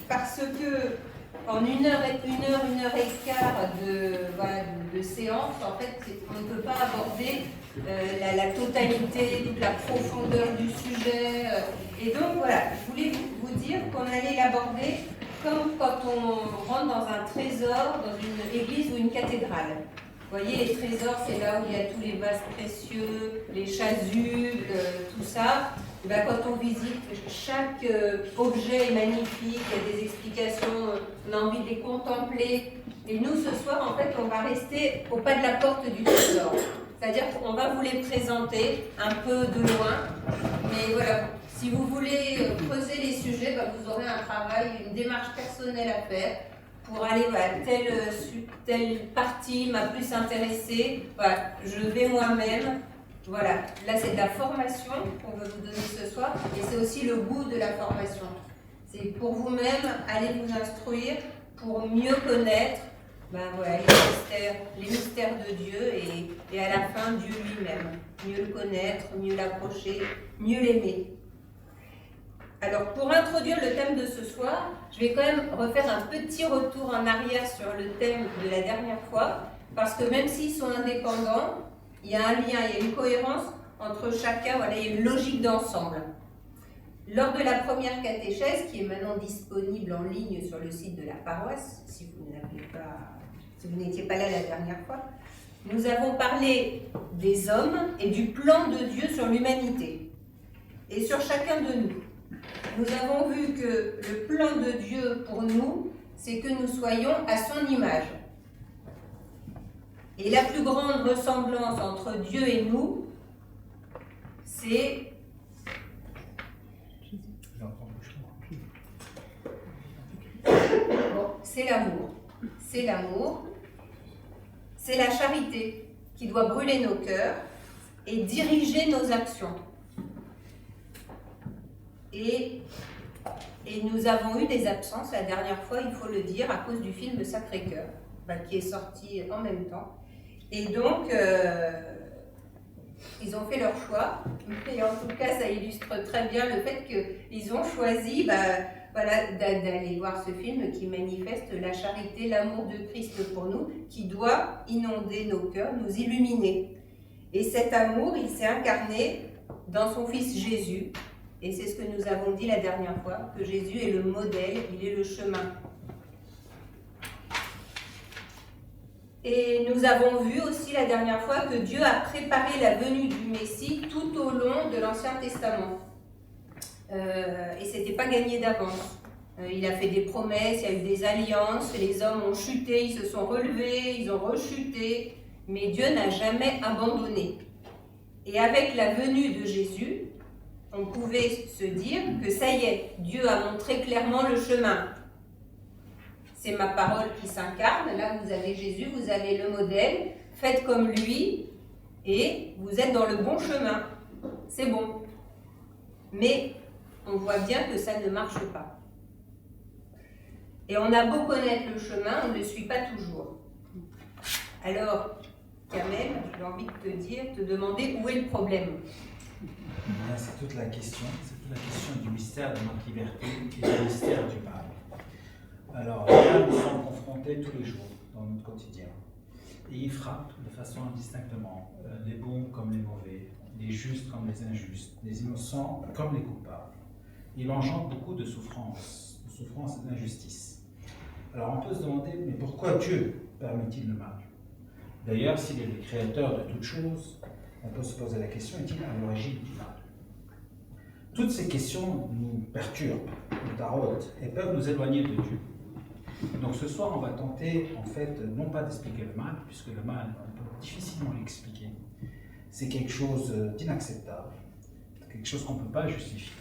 parce que en une heure et quart de séance, en fait, on ne peut pas aborder la totalité, toute la profondeur du sujet. Et donc voilà, je voulais vous dire qu'on allait l'aborder comme quand on rentre dans un trésor, dans une église ou une cathédrale. Vous voyez, les trésors, c'est là où il y a tous les vases précieux, les chasubles, tout ça. Et bien, quand on visite, chaque objet est magnifique, il y a des explications, on a envie de les contempler. Et nous, ce soir, en fait, on va rester au pas de la porte du trésor. C'est-à-dire qu'on va vous les présenter un peu de loin. Mais voilà, si vous voulez creuser les sujets, ben, vous aurez un travail, une démarche personnelle à faire pour aller, voilà, telle partie m'a plus intéressée. Voilà, je vais moi-même. Voilà, là c'est de la formation qu'on veut vous donner ce soir et c'est aussi le goût de la formation. C'est pour vous-même aller vous instruire pour mieux connaître voilà, les mystères de Dieu et à la fin Dieu lui-même. Mieux le connaître, mieux l'approcher, mieux l'aimer. Alors pour introduire le thème de ce soir, je vais quand même refaire un petit retour en arrière sur le thème de la dernière fois parce que même s'ils sont indépendants, il y a un lien, il y a une cohérence entre chacun, voilà, il y a une logique d'ensemble. Lors de la première catéchèse, qui est maintenant disponible en ligne sur le site de la paroisse, si vous n'étiez pas là la dernière fois, nous avons parlé des hommes et du plan de Dieu sur l'humanité et sur chacun de nous. Nous avons vu que le plan de Dieu pour nous, c'est que nous soyons à son image. Et la plus grande ressemblance entre Dieu et nous, c'est c'est l'amour. C'est l'amour. C'est la charité qui doit brûler nos cœurs et diriger nos actions. Et nous avons eu des absences la dernière fois, il faut le dire, à cause du film Sacré-Cœur, qui est sorti en même temps. Et donc, ils ont fait leur choix. Et en tout cas, ça illustre très bien le fait qu'ils ont choisi d'aller voir ce film qui manifeste la charité, l'amour de Christ pour nous, qui doit inonder nos cœurs, nous illuminer. Et cet amour, il s'est incarné dans son Fils Jésus. Et c'est ce que nous avons dit la dernière fois, que Jésus est le modèle, il est le chemin. Et nous avons vu aussi la dernière fois que Dieu a préparé la venue du Messie tout au long de l'Ancien Testament. Et ce n'était pas gagné d'avance. Il a fait des promesses, il y a eu des alliances, les hommes ont chuté, ils se sont relevés, ils ont rechuté, mais Dieu n'a jamais abandonné. Et avec la venue de Jésus, on pouvait se dire que ça y est, Dieu a montré clairement le chemin. C'est ma parole qui s'incarne. Là, vous avez Jésus, vous avez le modèle. Faites comme lui et vous êtes dans le bon chemin. C'est bon. Mais on voit bien que ça ne marche pas. Et on a beau connaître le chemin, on ne le suit pas toujours. Alors, Kamel, j'ai envie de te demander où est le problème. C'est toute la question du mystère de notre liberté et du mystère du mal. Alors, là, nous sommes confrontés tous les jours dans notre quotidien. Et il frappe de façon indistinctement les bons comme les mauvais, les justes comme les injustes, les innocents comme les coupables. Il engendre beaucoup de souffrance et d'injustice. Alors, on peut se demander, mais pourquoi Dieu permet-il le mal? D'ailleurs, s'il est le créateur de toutes choses, on peut se poser la question, est-il à l'origine du mal? Toutes ces questions nous perturbent, nous taraudent et peuvent nous éloigner de Dieu. Donc ce soir, on va tenter, en fait, non pas d'expliquer le mal, puisque le mal, on peut difficilement l'expliquer. C'est quelque chose d'inacceptable, quelque chose qu'on ne peut pas justifier.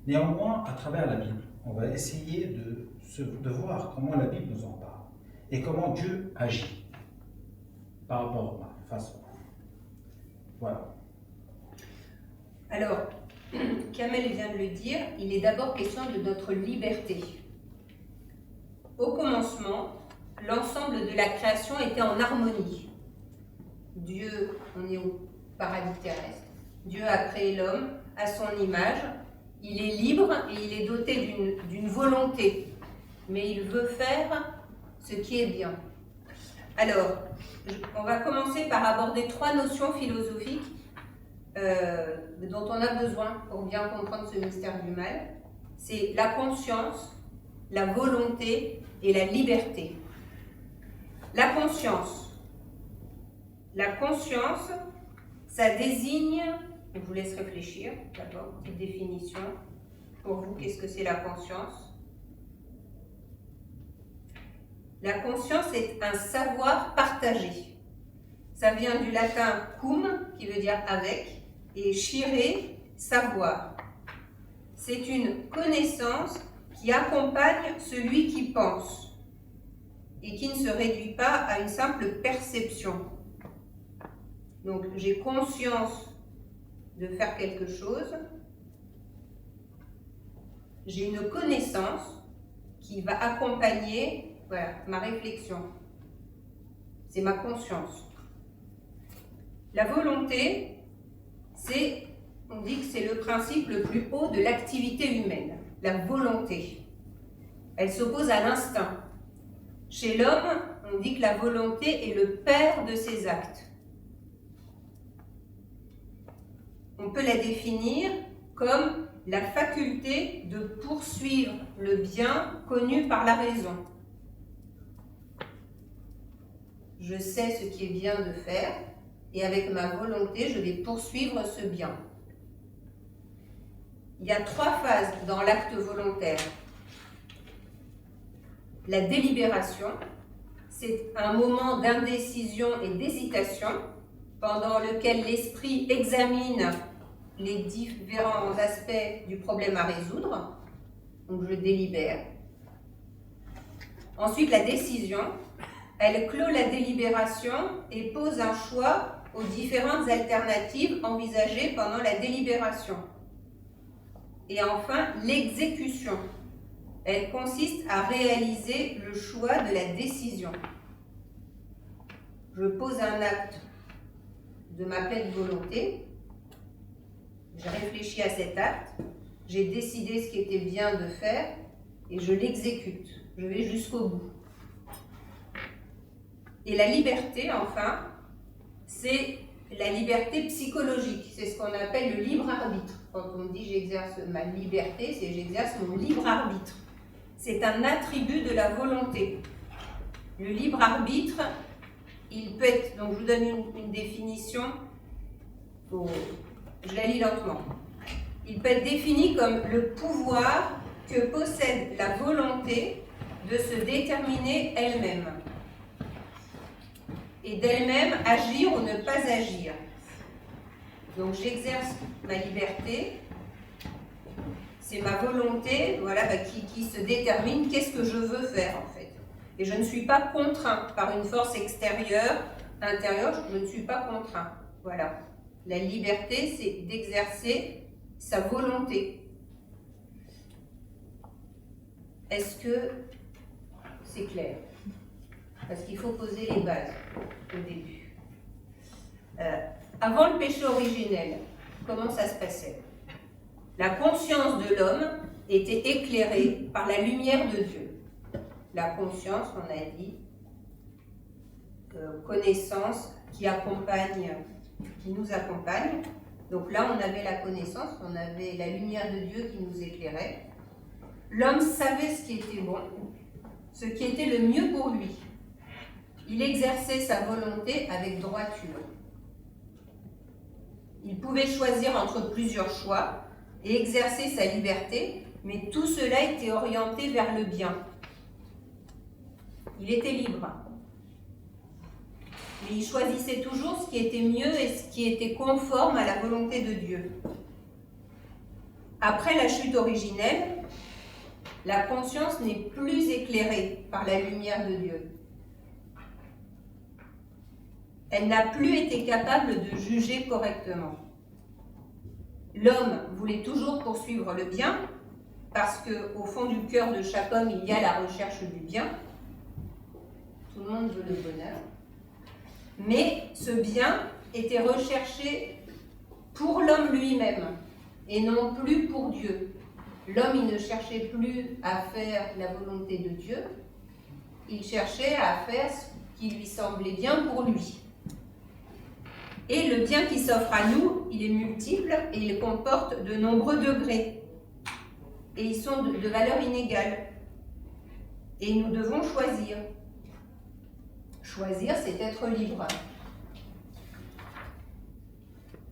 Néanmoins, à travers la Bible, on va essayer de voir comment la Bible nous en parle et comment Dieu agit par rapport au mal, face au mal. Voilà. Alors, Kamel vient de le dire, il est d'abord question de notre liberté. Au commencement, l'ensemble de la création était en harmonie. Dieu, on est au paradis terrestre. Dieu a créé l'homme à son image Il est libre et il est doté d'une volonté, mais il veut faire ce qui est bien. Alors, on va commencer par aborder 3 notions philosophiques dont on a besoin pour bien comprendre ce mystère du mal. C'est la conscience, la volonté et la liberté. La conscience. La conscience, ça désigne, je vous laisse réfléchir, d'abord, petite définition. Pour vous, qu'est-ce que c'est la conscience? La conscience est un savoir partagé. Ça vient du latin cum, qui veut dire avec, et scire, savoir. C'est une connaissance qui accompagne celui qui pense et qui ne se réduit pas à une simple perception. Donc, j'ai conscience de faire quelque chose, j'ai une connaissance qui va accompagner ma réflexion. C'est ma conscience. La volonté, on dit que c'est le principe le plus haut de l'activité humaine, la volonté. Elle s'oppose à l'instinct. Chez l'homme, on dit que la volonté est le père de ses actes. On peut la définir comme la faculté de poursuivre le bien connu par la raison. Je sais ce qui est bien de faire, et avec ma volonté, je vais poursuivre ce bien. Il y a 3 phases dans l'acte volontaire. La délibération, c'est un moment d'indécision et d'hésitation pendant lequel l'esprit examine les différents aspects du problème à résoudre. Donc je délibère. Ensuite, la décision, elle clôt la délibération et pose un choix aux différentes alternatives envisagées pendant la délibération. Et enfin, l'exécution. Elle consiste à réaliser le choix de la décision. Je pose un acte de ma pleine volonté, j'ai réfléchi à cet acte, j'ai décidé ce qui était bien de faire et je l'exécute. Je vais jusqu'au bout. Et la liberté, enfin, c'est la liberté psychologique. C'est ce qu'on appelle le libre arbitre. Quand on dit j'exerce ma liberté, c'est j'exerce mon libre arbitre. C'est un attribut de la volonté. Le libre arbitre, il peut être, donc je vous donne une définition, je la lis lentement. Il peut être défini comme le pouvoir que possède la volonté de se déterminer elle-même et d'elle-même agir ou ne pas agir. Donc j'exerce ma liberté, c'est ma volonté qui se détermine qu'est-ce que je veux faire en fait. Et je ne suis pas contraint par une force extérieure, intérieure, je ne suis pas contraint. Voilà. La liberté, c'est d'exercer sa volonté. Est-ce que c'est clair? Parce qu'il faut poser les bases au début. Avant le péché originel, comment ça se passait? La conscience de l'homme était éclairée par la lumière de Dieu. La conscience, on a dit, connaissance qui nous accompagne. Donc là, on avait la connaissance, on avait la lumière de Dieu qui nous éclairait. L'homme savait ce qui était bon, ce qui était le mieux pour lui. Il exerçait sa volonté avec droiture. Il pouvait choisir entre plusieurs choix et exercer sa liberté, mais tout cela était orienté vers le bien. Il était libre. Mais il choisissait toujours ce qui était mieux et ce qui était conforme à la volonté de Dieu. Après la chute originelle, la conscience n'est plus éclairée par la lumière de Dieu. Elle n'a plus été capable de juger correctement. L'homme voulait toujours poursuivre le bien, parce qu'au fond du cœur de chaque homme, il y a la recherche du bien. Tout le monde veut le bonheur. Mais ce bien était recherché pour l'homme lui-même et non plus pour Dieu. L'homme, il ne cherchait plus à faire la volonté de Dieu, il cherchait à faire ce qui lui semblait bien pour lui. Et le bien qui s'offre à nous, il est multiple et il comporte de nombreux degrés. Et ils sont de valeur inégale. Et nous devons choisir. Choisir, c'est être libre.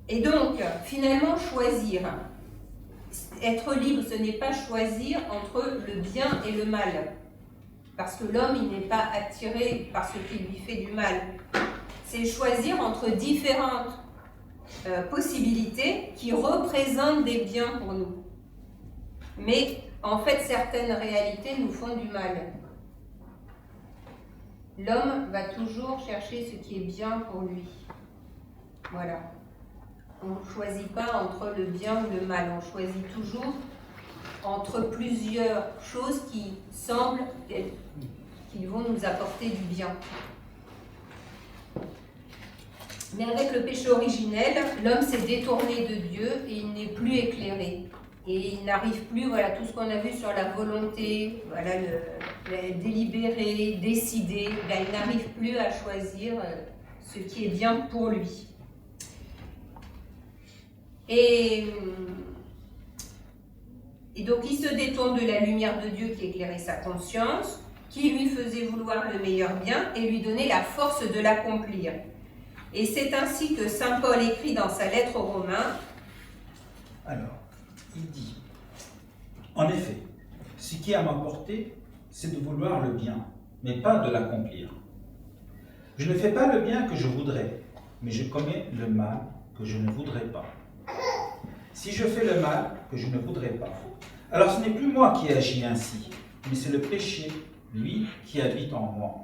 Et donc, finalement, choisir. Être libre, ce n'est pas choisir entre le bien et le mal. Parce que l'homme, il n'est pas attiré par ce qui lui fait du mal. C'est choisir entre différentes possibilités qui représentent des biens pour nous. Mais en fait, certaines réalités nous font du mal. L'homme va toujours chercher ce qui est bien pour lui. Voilà. On ne choisit pas entre le bien ou le mal, on choisit toujours entre plusieurs choses qui semblent qu'ils vont nous apporter du bien. Mais avec le péché originel, l'homme s'est détourné de Dieu et il n'est plus éclairé. Et il n'arrive plus, voilà, tout ce qu'on a vu sur la volonté, voilà, le délibérer, décider, ben, il n'arrive plus à choisir ce qui est bien pour lui. Et donc il se détourne de la lumière de Dieu qui éclairait sa conscience, qui lui faisait vouloir le meilleur bien et lui donnait la force de l'accomplir. Et c'est ainsi que saint Paul écrit dans sa lettre aux Romains. Alors, il dit, en effet, ce qui est à ma portée, c'est de vouloir le bien, mais pas de l'accomplir. Je ne fais pas le bien que je voudrais, mais je commets le mal que je ne voudrais pas. Si je fais le mal que je ne voudrais pas, alors ce n'est plus moi qui agis ainsi, mais c'est le péché, lui, qui habite en moi.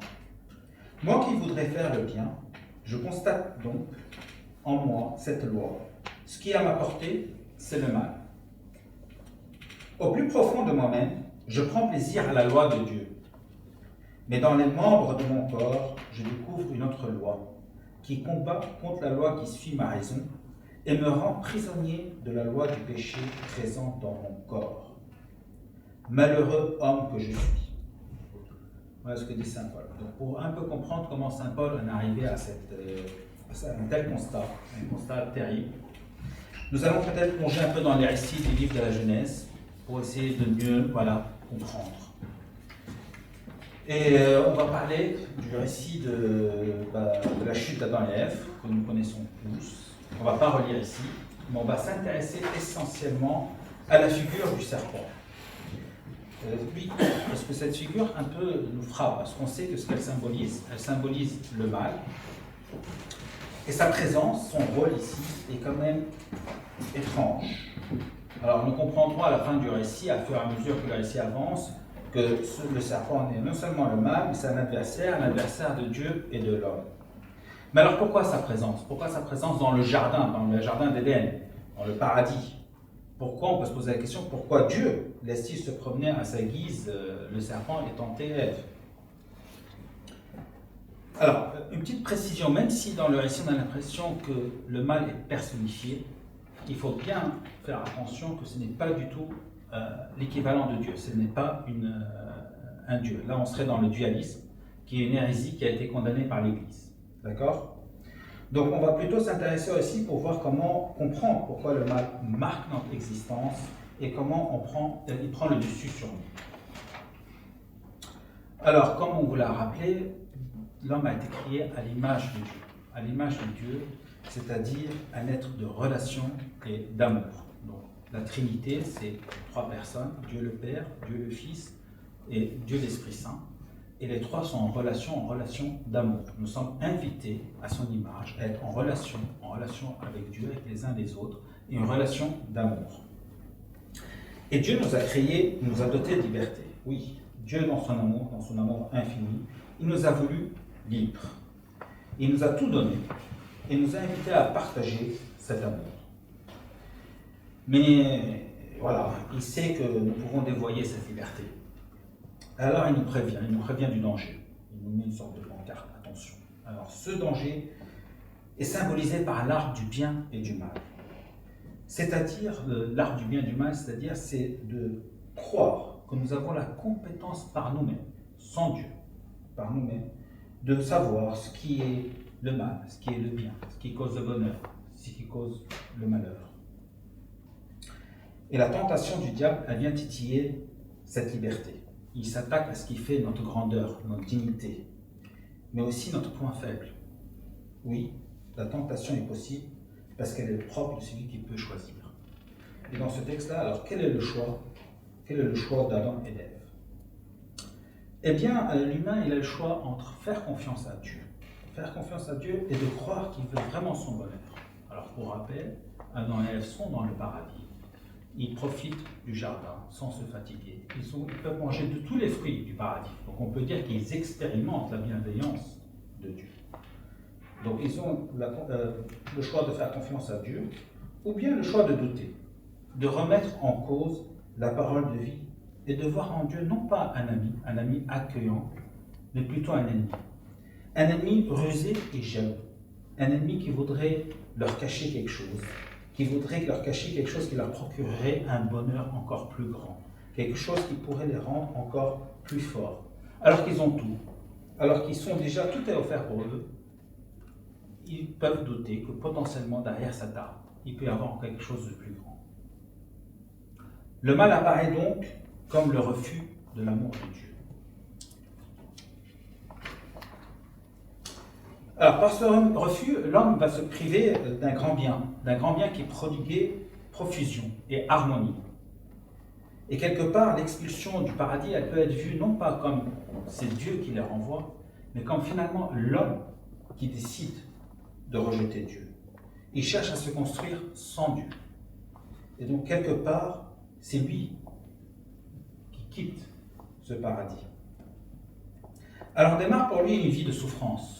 Moi qui voudrais faire le bien, je constate donc en moi cette loi. Ce qui est à ma portée, c'est le mal. Au plus profond de moi-même, je prends plaisir à la loi de Dieu. Mais dans les membres de mon corps, je découvre une autre loi, qui combat contre la loi qui suit ma raison et me rend prisonnier de la loi du péché présent dans mon corps. Malheureux homme que je suis. Voilà ce que dit saint Paul. Donc pour un peu comprendre comment saint Paul en est arrivé à un tel constat, un constat terrible, nous allons peut-être plonger un peu dans les récits du livre de la Genèse pour essayer de mieux comprendre. Et on va parler du récit de la chute d'Adam et Ève, que nous connaissons tous. On ne va pas relire ici, mais on va s'intéresser essentiellement à la figure du serpent. Oui, parce que cette figure un peu nous frappe, parce qu'on sait que ce qu'elle symbolise le mal. Et sa présence, son rôle ici, est quand même étrange. Alors nous comprendrons à la fin du récit, à fur et à mesure que le récit avance, que le serpent est non seulement le mal, mais c'est un adversaire de Dieu et de l'homme. Mais alors pourquoi sa présence? Pourquoi sa présence dans le jardin d'Éden, dans le paradis? Pourquoi, on peut se poser la question, pourquoi Dieu laisse-t-il se promener à sa guise le serpent et tenter Ève? Alors, une petite précision, même si dans le récit on a l'impression que le mal est personnifié, il faut bien faire attention que ce n'est pas du tout l'équivalent de Dieu, ce n'est pas un Dieu. Là on serait dans le dualisme, qui est une hérésie qui a été condamnée par l'Église. D'accord? Donc on va plutôt s'intéresser aussi pour voir comment comprendre pourquoi le mal marque notre existence et comment il prend le dessus sur nous. Alors, comme on vous l'a rappelé, l'homme a été créé à l'image de Dieu. À l'image de Dieu, c'est-à-dire un être de relation et d'amour. Donc, la Trinité, c'est trois personnes, Dieu le Père, Dieu le Fils et Dieu l'Esprit Saint. Et les trois sont en relation d'amour. Nous sommes invités à son image, à être en relation avec Dieu, avec les uns les autres, et une relation d'amour. Et Dieu nous a créés, nous a dotés de liberté. Oui, Dieu dans son amour infini, il nous a voulu libres. Il nous a tout donné et nous a invités à partager cet amour. Mais voilà, il sait que nous pouvons dévoyer cette liberté. Alors il nous prévient du danger. Il nous met une sorte de pancarte, attention. Alors ce danger est symbolisé par l'arbre du bien et du mal. C'est-à-dire, l'art du bien et du mal, c'est-à-dire, c'est de croire que nous avons la compétence par nous-mêmes, sans Dieu, par nous-mêmes, de savoir ce qui est le mal, ce qui est le bien, ce qui cause le bonheur, ce qui cause le malheur. Et la tentation du diable, elle vient titiller cette liberté. Il s'attaque à ce qui fait notre grandeur, notre dignité, mais aussi notre point faible. Oui, la tentation est possible parce qu'elle est propre de celui qui peut choisir. Et dans ce texte-là, alors quel est le choix? Quel est le choix d'Adam et d'Ève? Eh bien, l'humain, il a le choix entre faire confiance à Dieu. Faire confiance à Dieu et de croire qu'il veut vraiment son bonheur. Alors, pour rappel, Adam et Ève sont dans le paradis. Ils profitent du jardin sans se fatiguer. Ils peuvent manger de tous les fruits du paradis. Donc, on peut dire qu'ils expérimentent la bienveillance de Dieu. Donc, ils ont le choix de faire confiance à Dieu ou bien le choix de douter, de remettre en cause la parole de vie et de voir en Dieu non pas un ami accueillant, mais plutôt un ennemi. Un ennemi rusé et jaloux. Un ennemi qui voudrait leur cacher quelque chose, qui voudrait leur cacher quelque chose qui leur procurerait un bonheur encore plus grand, quelque chose qui pourrait les rendre encore plus forts, alors qu'ils ont tout, alors qu'ils sont déjà, tout est offert pour eux. Ils peuvent douter que potentiellement derrière cette arme, il peut y avoir quelque chose de plus grand. Le mal apparaît donc comme le refus de l'amour de Dieu. Alors, par ce refus, l'homme va se priver d'un grand bien qui est prodigué profusion et harmonie. Et quelque part, l'expulsion du paradis, elle peut être vue non pas comme c'est Dieu qui les renvoie, mais comme finalement l'homme qui décide de rejeter Dieu. Il cherche à se construire sans Dieu. Et donc, quelque part, c'est lui qui quitte ce paradis. Alors démarre pour lui une vie de souffrance,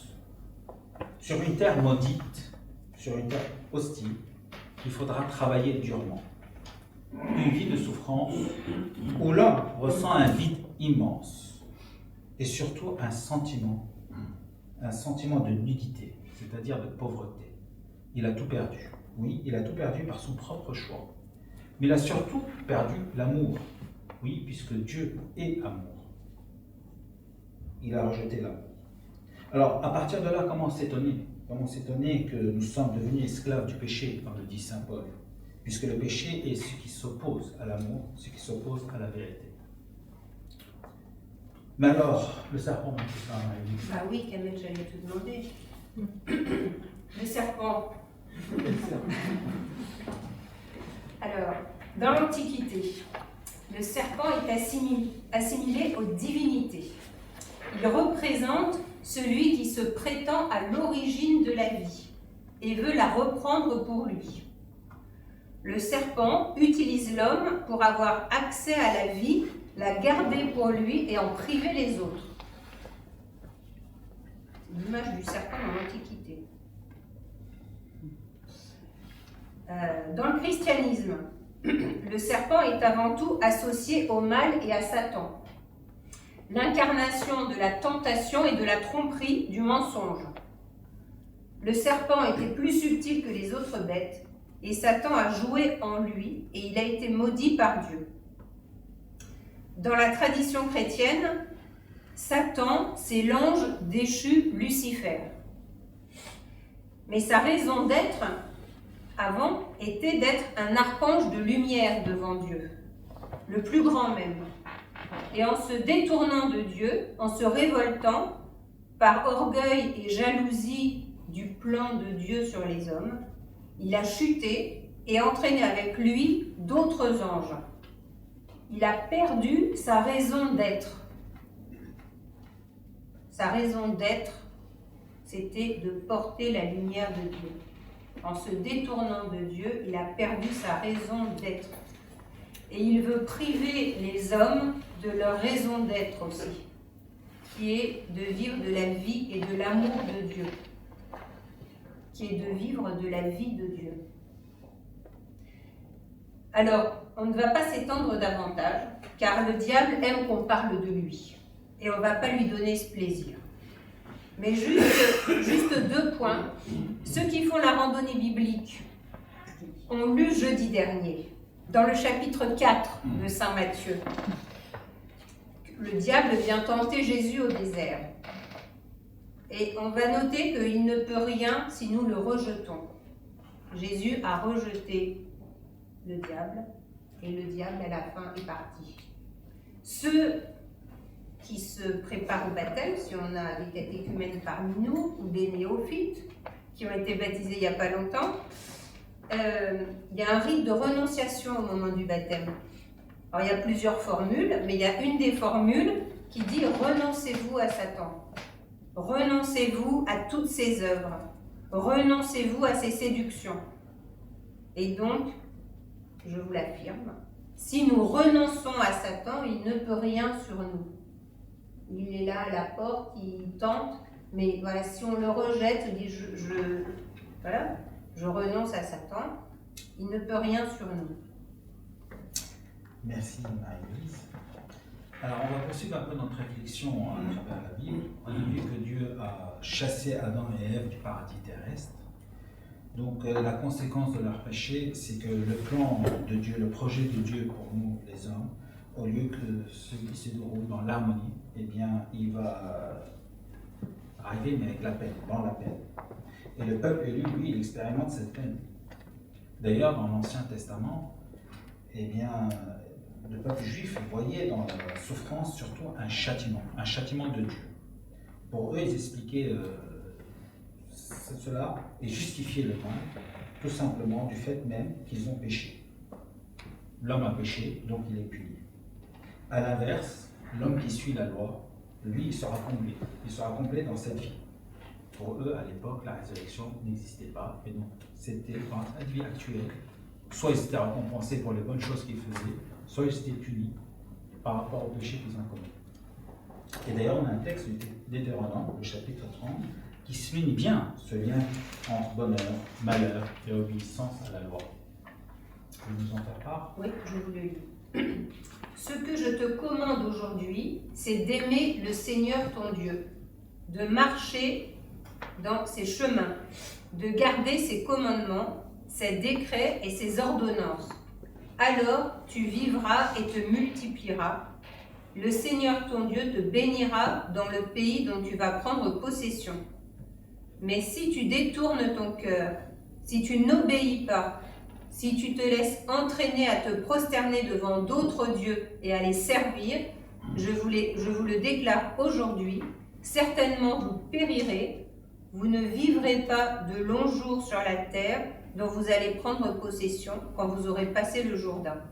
sur une terre maudite, sur une terre hostile, qu'il faudra travailler durement. Une vie de souffrance où l'homme ressent un vide immense et surtout un sentiment de nudité, c'est-à-dire de pauvreté. Il a tout perdu. Oui, il a tout perdu par son propre choix. Mais il a surtout perdu l'amour. Oui, puisque Dieu est amour. Il a rejeté l'amour. Alors, à partir de là, comment s'étonner? Comment s'étonner que nous sommes devenus esclaves du péché, comme le dit saint Paul? Puisque le péché est ce qui s'oppose à l'amour, ce qui s'oppose à la vérité. Mais alors, le serpent, c'est ça, Marie? Bah oui, Kamel, j'allais te demander. Le serpent. Alors, dans l'Antiquité, le serpent est assimilé aux divinités. Il représente celui qui se prétend à l'origine de la vie et veut la reprendre pour lui. Le serpent utilise l'homme pour avoir accès à la vie, la garder pour lui et en priver les autres. C'est l'image du serpent dans l'Antiquité. Dans le christianisme, le serpent est avant tout associé au mal et à Satan. L'incarnation de la tentation et de la tromperie du mensonge. Le serpent était plus subtil que les autres bêtes, et Satan a joué en lui, et il a été maudit par Dieu. Dans la tradition chrétienne, Satan, c'est l'ange déchu Lucifer. Mais sa raison d'être, avant, était d'être un archange de lumière devant Dieu, le plus grand même. Et en se détournant de Dieu, en se révoltant, par orgueil et jalousie du plan de Dieu sur les hommes, il a chuté et entraîné avec lui d'autres anges. Il a perdu sa raison d'être. Sa raison d'être, c'était de porter la lumière de Dieu. En se détournant de Dieu, il a perdu sa raison d'être. Et il veut priver les hommes de leur raison d'être aussi, qui est de vivre de la vie et de l'amour de Dieu, qui est de vivre de la vie de Dieu. Alors, on ne va pas s'étendre davantage, car le diable aime qu'on parle de lui, et on ne va pas lui donner ce plaisir. Mais juste 2 points. Ceux qui font la randonnée biblique ont lu jeudi dernier, dans le chapitre 4 de Saint Matthieu. Le diable vient tenter Jésus au désert. Et on va noter qu'il ne peut rien si nous le rejetons. Jésus a rejeté le diable, et le diable, à la fin, est parti. Ceux qui se préparent au baptême, si on a des catéchumènes parmi nous, ou des néophytes, qui ont été baptisés il n'y a pas longtemps, il y a un rite de renonciation au moment du baptême. Alors, il y a plusieurs formules, mais il y a une des formules qui dit « Renoncez-vous à Satan ». Renoncez-vous à toutes ses œuvres. Renoncez-vous à ses séductions. Et donc, je vous l'affirme, si nous renonçons à Satan, il ne peut rien sur nous. Il est là à la porte, il tente, mais voilà, si on le rejette, il dit je renonce à Satan, il ne peut rien sur nous. Merci Marie-Louise. Alors on va poursuivre un peu notre réflexion à travers la Bible. On a vu que Dieu a chassé Adam et Ève du paradis terrestre. Donc la conséquence de leur péché, c'est que le plan de Dieu, le projet de Dieu pour nous les hommes, au lieu que celui qui se déroule dans l'harmonie, eh bien il va arriver mais avec la peine, dans la peine. Et le peuple élu, lui, il expérimente cette peine. D'ailleurs, dans l'Ancien Testament, eh bien, le peuple juif voyait dans la souffrance surtout un châtiment de Dieu. Pour eux, ils expliquaient cela et justifiaient le mal, tout simplement du fait même qu'ils ont péché. L'homme a péché, donc il est puni. À l'inverse, l'homme qui suit la loi, lui, il sera comblé. Il sera comblé dans cette vie. Pour eux, à l'époque, la résurrection n'existait pas, et donc c'était dans la vie actuelle. Soit ils étaient récompensés pour les bonnes choses qu'ils faisaient, soit ils étaient punis par rapport au péché qu'ils ont commis. Et d'ailleurs, on a un texte du Deutéronome, le chapitre 30, qui souligne bien ce lien entre bonheur, malheur et obéissance à la loi. Vous nous en faire part? Oui, je vous le lis. Ce que je te commande aujourd'hui, c'est d'aimer le Seigneur ton Dieu, de marcher dans ses chemins, de garder ses commandements, ses décrets et ses ordonnances. Alors tu vivras et te multiplieras. Le Seigneur ton Dieu te bénira dans le pays dont tu vas prendre possession. Mais si tu détournes ton cœur, si tu n'obéis pas, si tu te laisses entraîner à te prosterner devant d'autres dieux et à les servir, je vous le déclare aujourd'hui, certainement vous périrez. Vous ne vivrez pas de longs jours sur la terre dont vous allez prendre possession quand vous aurez passé le Jourdain.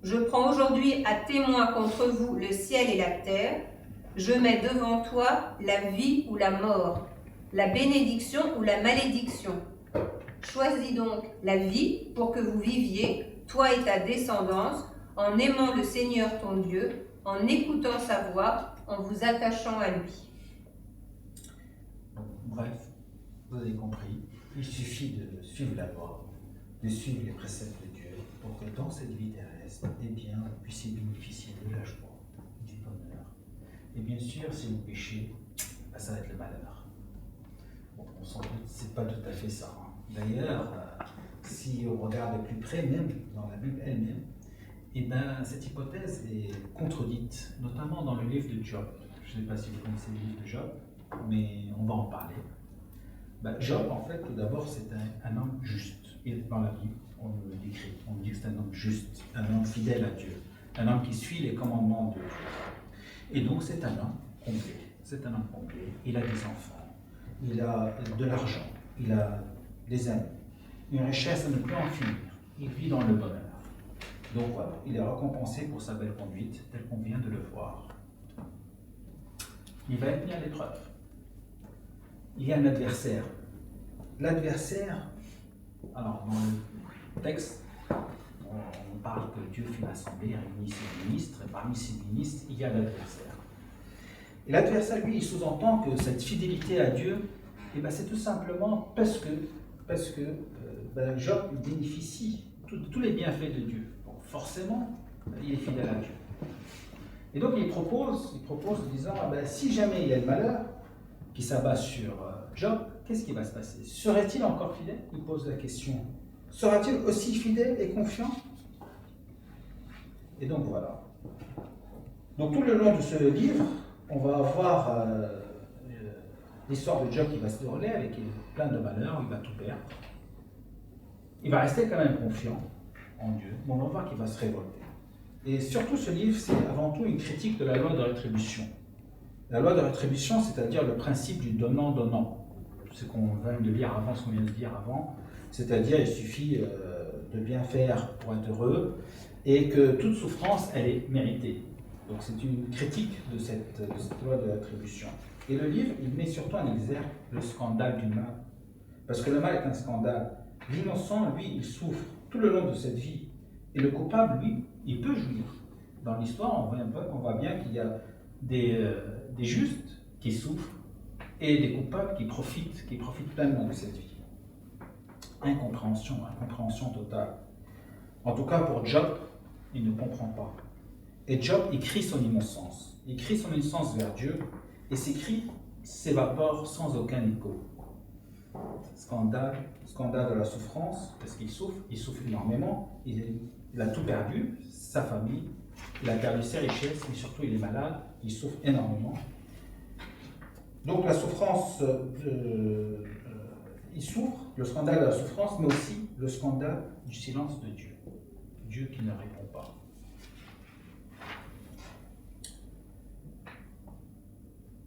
Je prends aujourd'hui à témoin contre vous le ciel et la terre. Je mets devant toi la vie ou la mort, la bénédiction ou la malédiction. Choisis donc la vie pour que vous viviez, toi et ta descendance, en aimant le Seigneur ton Dieu, en écoutant sa voix, en vous attachant à lui. Bref, vous avez compris, il suffit de suivre la loi, de suivre les préceptes de Dieu, pour que dans cette vie terrestre, eh bien, vous puissiez bénéficier de la joie, du bonheur. Et bien sûr, si vous péchez, ça va être le malheur. Bon, on s'en doute, c'est pas tout à fait ça. D'ailleurs, si on regarde de plus près, même dans la Bible elle-même, eh ben, cette hypothèse est contredite, notamment dans le livre de Job. Je ne sais pas si vous connaissez le livre de Job, mais on va en parler. Job, en fait, tout d'abord, c'est un homme juste. Et dans la Bible, on le décrit, on dit que c'est un homme juste, un homme fidèle à Dieu, un homme qui suit les commandements de Dieu. Et donc, c'est un homme complet. C'est un homme complet. Il a des enfants, il a de l'argent, il a des amis, une richesse à ne plus en finir. Il vit dans le bonheur. Donc voilà, il est récompensé pour sa belle conduite, tel qu'on vient de le voir. Il va être mis à l'épreuve. Il y a un adversaire. L'adversaire, alors dans le texte, on parle que Dieu fait une assemblée, réunit ses ministres, et parmi ses ministres, il y a l'adversaire. Et l'adversaire, lui, il sous-entend que cette fidélité à Dieu, eh ben, c'est tout simplement parce que Job bénéficie tous les bienfaits de Dieu. Donc forcément, il est fidèle à Dieu. Et donc il propose en disant, si jamais il y a le malheur qui s'abat sur Job, qu'est-ce qui va se passer? Serait-il encore fidèle? Il pose la question sera-t-il aussi fidèle et confiant? Et donc voilà. Donc tout le long de ce livre, on va avoir l'histoire de Job qui va se dérouler avec plein de malheurs, il va tout perdre. Il va rester quand même confiant en Dieu, mais on va voir qu'il va se révolter. Et surtout ce livre, c'est avant tout une critique de la loi de rétribution. La loi de rétribution, c'est-à-dire le principe du donnant-donnant. Ce qu'on vient de lire avant, ce qu'on vient de dire avant, c'est-à-dire il suffit de bien faire pour être heureux, et que toute souffrance, elle est méritée. Donc c'est une critique de cette loi de l'attribution. Et le livre, il met surtout en exergue le scandale du mal. Parce que le mal est un scandale. L'innocent, lui, il souffre tout le long de cette vie. Et le coupable, lui, il peut jouir. Dans l'histoire, on voit bien qu'il y a des justes qui souffrent et des coupables qui profitent pleinement de cette vie. Incompréhension totale. En tout cas, pour Job, il ne comprend pas. Et Job, il crie son innocence. Il crie son innocence vers Dieu, et ses cris s'évaporent sans aucun écho. Scandale de la souffrance, parce qu'il souffre énormément, il a tout perdu, sa famille, il a perdu ses richesses, mais surtout il est malade, il souffre énormément. Donc la souffrance, il souffre, le scandale de la souffrance, mais aussi le scandale du silence de Dieu. Dieu qui ne répond pas.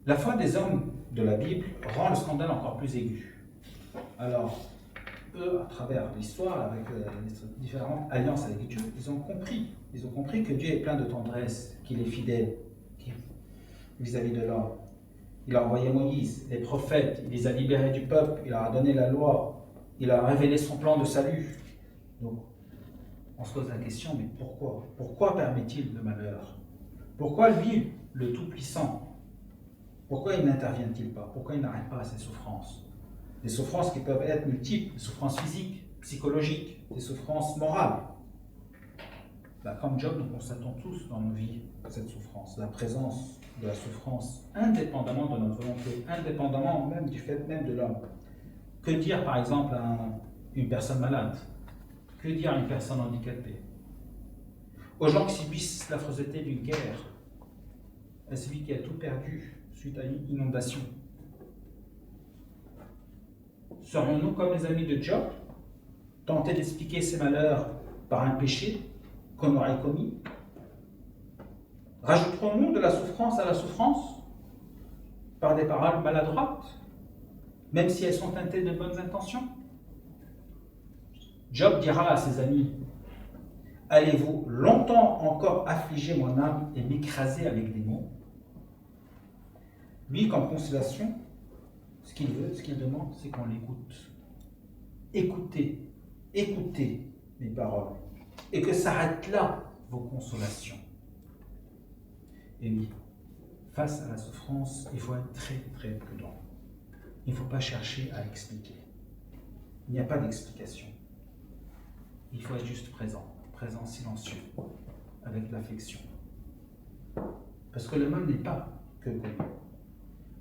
La foi des hommes de la Bible rend le scandale encore plus aigu. Alors, eux, à travers l'histoire, avec les différentes alliances avec Dieu, ils ont compris que Dieu est plein de tendresse, qu'il est fidèle vis-à-vis de l'homme. Il a envoyé Moïse, les prophètes, il les a libérés du peuple, il leur a donné la loi, il a révélé son plan de salut. Donc, on se pose la question, mais pourquoi? Pourquoi permet-il le malheur? Pourquoi lui, le Tout-Puissant, pourquoi il n'intervient-il pas? Pourquoi il n'arrête pas ces souffrances? Des souffrances qui peuvent être multiples, des souffrances physiques, psychologiques, des souffrances morales. Comme Job, nous constatons tous dans nos vies cette souffrance, la présence de la souffrance, indépendamment de notre volonté, indépendamment même du fait même de l'homme. Que dire par exemple à une personne malade? Que dire à une personne handicapée? Aux gens qui subissent l'affreusité d'une guerre, à celui qui a tout perdu suite à une inondation. Serions-nous comme les amis de Job, tenter d'expliquer ces malheurs par un péché qu'on aurait commis? Rajouterons-nous de la souffrance à la souffrance par des paroles maladroites, même si elles sont teintées de bonnes intentions? Job dira à ses amis: « Allez-vous longtemps encore affliger mon âme et m'écraser avec des mots ?» Lui, comme consolation, ce qu'il veut, ce qu'il demande, c'est qu'on l'écoute. Écoutez mes paroles. Et que s'arrêtent là vos consolations. Et oui, face à la souffrance, il faut être très très prudent. Il ne faut pas chercher à expliquer. Il n'y a pas d'explication. Il faut être juste présent silencieux, avec l'affection. Parce que le mal n'est pas que connu.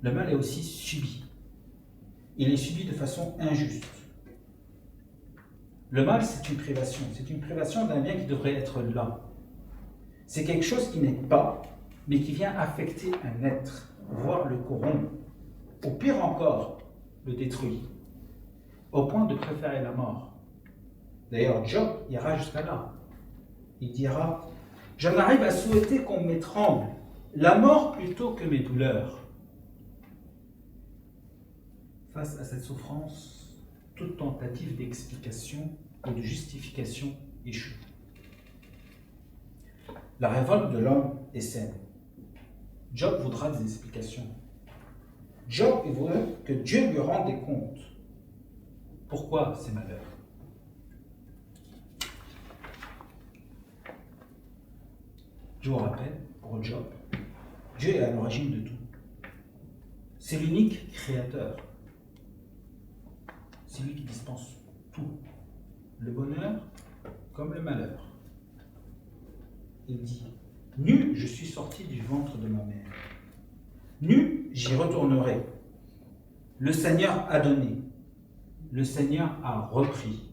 Le mal est aussi subi. Il est subi de façon injuste. Le mal, c'est une privation d'un bien qui devrait être là. C'est quelque chose qui n'est pas, mais qui vient affecter un être, voire le corrompre, au pire encore, le détruire, au point de préférer la mort. D'ailleurs, Job ira jusqu'à là. Il dira: « J'en arrive à souhaiter qu'on m'étrangle, la mort plutôt que mes douleurs. » Face à cette souffrance, toute tentative d'explication ou de justification échoue. La révolte de l'homme est saine. Job voudra des explications. Job voudrait que Dieu lui rende des comptes. Pourquoi ces malheurs? Je vous rappelle, pour Job, Dieu est à l'origine de tout. C'est l'unique créateur. C'est lui qui dispense tout, le bonheur comme le malheur. Il dit: « Nu, je suis sorti du ventre de ma mère. Nu, j'y retournerai. Le Seigneur a donné. Le Seigneur a repris.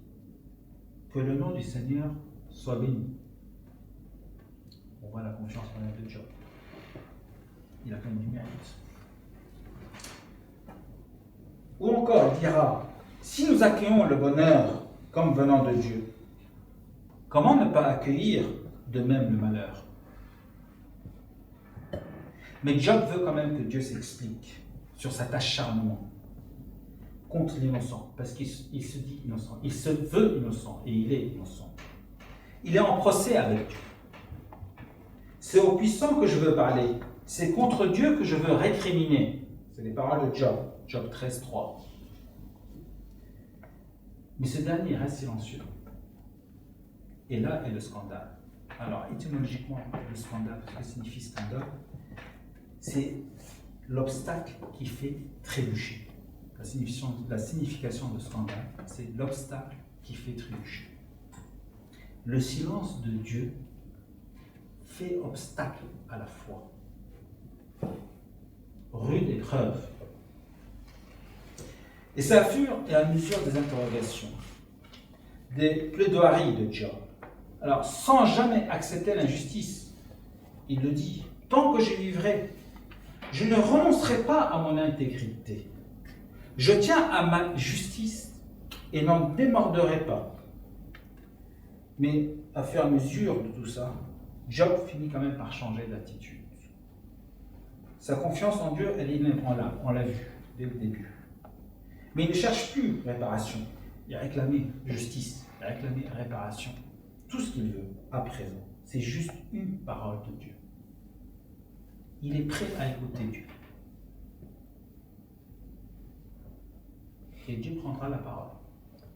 Que le nom du Seigneur soit béni. On voit la confiance en de Job. Il a quand même du mérite. Ou encore, il dira, si nous accueillons le bonheur comme venant de Dieu, comment ne pas accueillir de même le malheur? Mais Job veut quand même que Dieu s'explique sur cet acharnement contre l'innocent, parce qu'il se dit innocent, il se veut innocent, et il est innocent. Il est en procès avec Dieu. C'est au puissant que je veux parler, c'est contre Dieu que je veux récriminer. C'est les paroles de Job, Job 13, 3. Mais ce dernier reste silencieux. Et là est le scandale. Alors, étymologiquement, le scandale, ce que signifie scandale, c'est l'obstacle qui fait trébucher. La signification de scandale, c'est l'obstacle qui fait trébucher. Le silence de Dieu fait obstacle à la foi. Rude épreuve. Et c'est à fur et à mesure des interrogations, des plaidoiries de Job. Alors, sans jamais accepter l'injustice, il le dit, tant que je vivrai, je ne renoncerai pas à mon intégrité. Je tiens à ma justice et n'en démorderai pas. Mais à fur et à mesure de tout ça, Job finit quand même par changer d'attitude. Sa confiance en Dieu, elle est inébranlable, on l'a vu dès le début. Mais il ne cherche plus réparation. Il réclamait justice, il réclamait réparation. Tout ce qu'il veut à présent, c'est juste une parole de Dieu. Il est prêt à écouter Dieu. Et Dieu prendra la parole.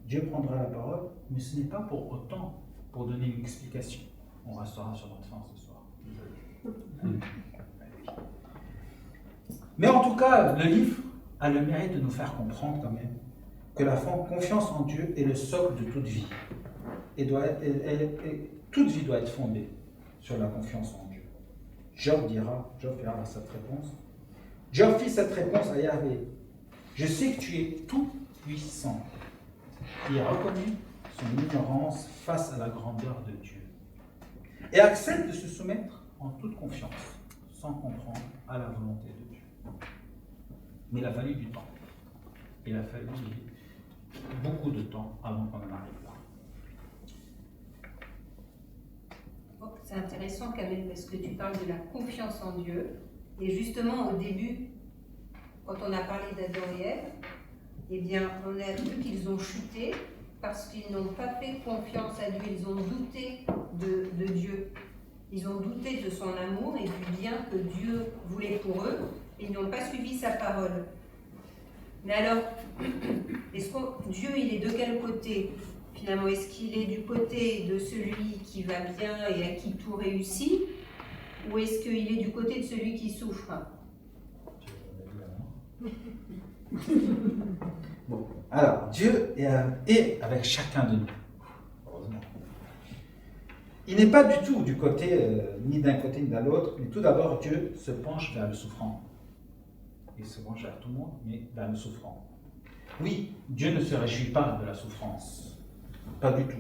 Dieu prendra la parole, mais ce n'est pas pour autant pour donner une explication. On restera sur notre fin ce soir. Désolé. Mais en tout cas, le livre a le mérite de nous faire comprendre quand même que la confiance en Dieu est le socle de toute vie. Et toute vie doit être fondée sur la confiance en Dieu. Job fera cette réponse. Job fit cette réponse à Yahvé. Je sais que tu es tout puissant. Il reconnaît son ignorance face à la grandeur de Dieu. Et accepte de se soumettre en toute confiance, sans comprendre à la volonté de Dieu. Mais il a fallu du temps. Il a fallu beaucoup de temps avant qu'on en arrive là. C'est intéressant, Kamel, parce que tu parles de la confiance en Dieu. Et justement, au début, quand on a parlé d'Adam et Ève, eh bien, on a vu qu'ils ont chuté parce qu'ils n'ont pas fait confiance à Dieu. Ils ont douté de Dieu. Ils ont douté de son amour et du bien que Dieu voulait pour eux. Et ils n'ont pas suivi sa parole. Mais alors, est-ce que Dieu, il est de quel côté? Finalement, est-ce qu'il est du côté de celui qui va bien et à qui tout réussit? Ou est-ce qu'il est du côté de celui qui souffre? Bon, alors, Dieu est avec chacun de nous, heureusement. Il n'est pas du tout du côté, ni d'un côté ni de l'autre, mais tout d'abord, Dieu se penche vers le souffrant. Il se penche vers tout le monde, mais vers le souffrant. Oui, Dieu ne se réjouit pas de la souffrance. Pas du tout.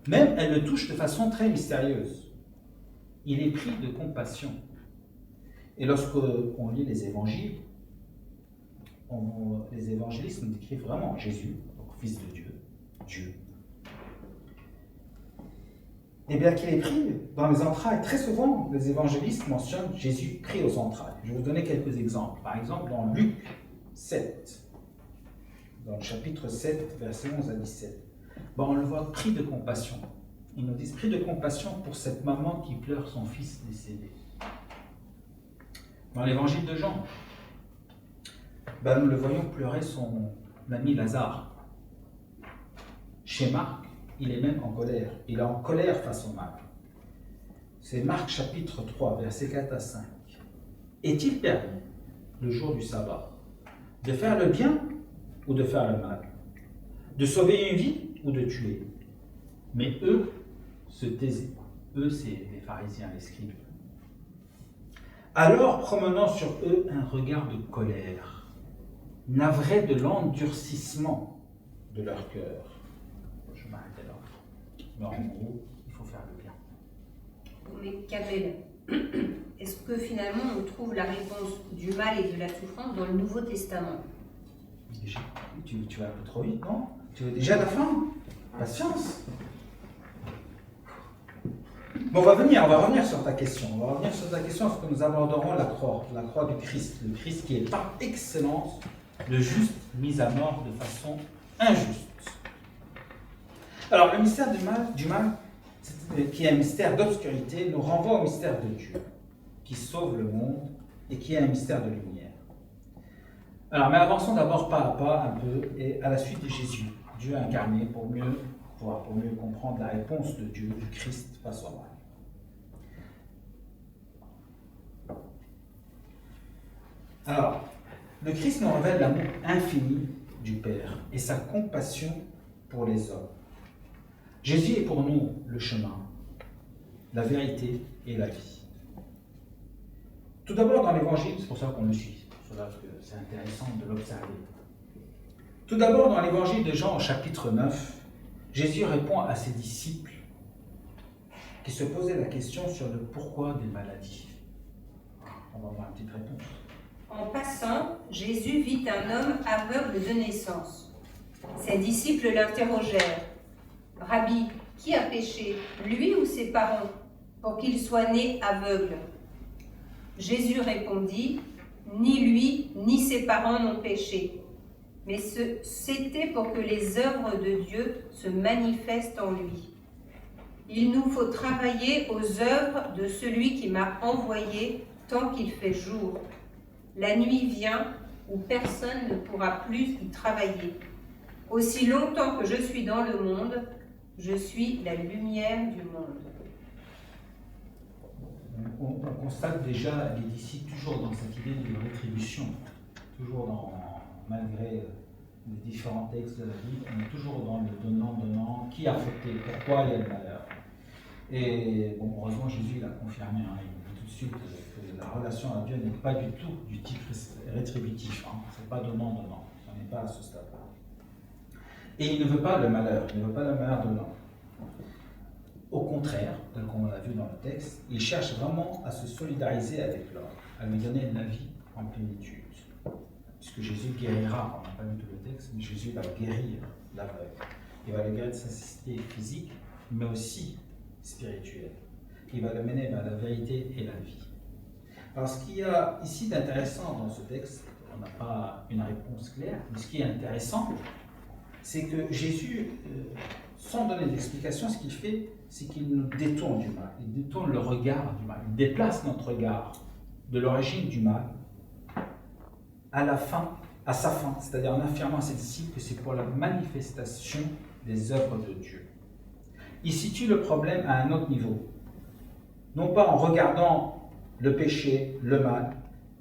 Même elle le touche de façon très mystérieuse. Il est pris de compassion. Et lorsqu'on lit les évangiles, les évangélistes nous décrivent vraiment Jésus, donc fils de Dieu, Dieu. Et bien qu'il est pris dans les entrailles. Très souvent, les évangélistes mentionnent Jésus pris aux entrailles. Je vais vous donner quelques exemples. Par exemple, dans Luc 7, dans le chapitre 7, versets 11 à 17. On le voit pris de compassion. Ils nous disent pris de compassion pour cette maman qui pleure son fils décédé. Dans l'évangile de Jean, nous le voyons pleurer son ami Lazare. Chez Marc, il est même en colère. Il est en colère face au mal. C'est Marc chapitre 3, versets 4 à 5. Est-il permis, le jour du sabbat, de faire le bien ou de faire le mal? De sauver une vie ou de tuer? Mais eux se taisaient. Eux, c'est les pharisiens, les scribes. Alors, promenant sur eux un regard de colère, navré de l'endurcissement de leur cœur. Je m'arrête là. Mais en gros, il faut faire le bien. Mais Kamel, est-ce que finalement on trouve la réponse du mal et de la souffrance dans le Nouveau Testament? Déjà, tu vas un peu trop vite, non? Tu veux déjà la fin? Patience. Bon, on va revenir sur ta question. On va revenir sur ta question parce que nous aborderons la croix du Christ. Le Christ qui est par excellence le juste mis à mort de façon injuste. Alors, le mystère du mal, qui est un mystère d'obscurité, nous renvoie au mystère de Dieu, qui sauve le monde et qui est un mystère de lumière. Alors, mais avançons d'abord pas à pas un peu et à la suite de Jésus, Dieu incarné, pour mieux comprendre la réponse de Dieu, du Christ face au mal. Alors, le Christ nous révèle l'amour infini du Père et sa compassion pour les hommes. Jésus est pour nous le chemin, la vérité et la vie. Tout d'abord dans l'Évangile, c'est pour ça qu'on le suit, c'est pour ça que c'est intéressant de l'observer. Tout d'abord dans l'Évangile de Jean au chapitre 9, Jésus répond à ses disciples qui se posaient la question sur le pourquoi des maladies. On va voir une petite réponse. En passant, Jésus vit un homme aveugle de naissance. Ses disciples l'interrogèrent. « Rabbi, qui a péché, lui ou ses parents, pour qu'il soit né aveugle ?» Jésus répondit, « Ni lui, ni ses parents n'ont péché, mais c'était pour que les œuvres de Dieu se manifestent en lui. Il nous faut travailler aux œuvres de celui qui m'a envoyé tant qu'il fait jour. La nuit vient où personne ne pourra plus y travailler. Aussi longtemps que je suis dans le monde, je suis la lumière du monde. » On constate déjà les disciples toujours dans cette idée de rétribution, malgré les différents textes de la Bible, on est toujours dans le donnant, qui a fauté, pourquoi il y a le malheur. Et bon, heureusement, Jésus l'a confirmé, il dit tout de suite que la relation à Dieu n'est pas du tout du type rétributif, c'est pas donnant, on n'est pas à ce stade-là. Et il ne veut pas le malheur, de l'homme. Au contraire, tel qu'on l'a vu dans le texte, il cherche vraiment à se solidariser avec l'homme, à lui donner la vie en plénitude. Puisque Jésus guérira, on n'a pas lu tout le texte, mais Jésus va guérir l'aveugle. Il va le guérir de sa cécité physique, mais aussi spirituelle. Il va le mener vers la vérité et la vie. Alors ce qu'il y a ici d'intéressant dans ce texte, on n'a pas une réponse claire, mais ce qui est intéressant, c'est que Jésus, sans donner d'explication, ce qu'il fait, c'est qu'il nous détourne du mal. Il détourne le regard du mal. Il déplace notre regard de l'origine du mal à sa fin, c'est-à-dire en affirmant à ses disciples que c'est pour la manifestation des œuvres de Dieu. Il situe le problème à un autre niveau. Non pas en regardant le péché, le mal,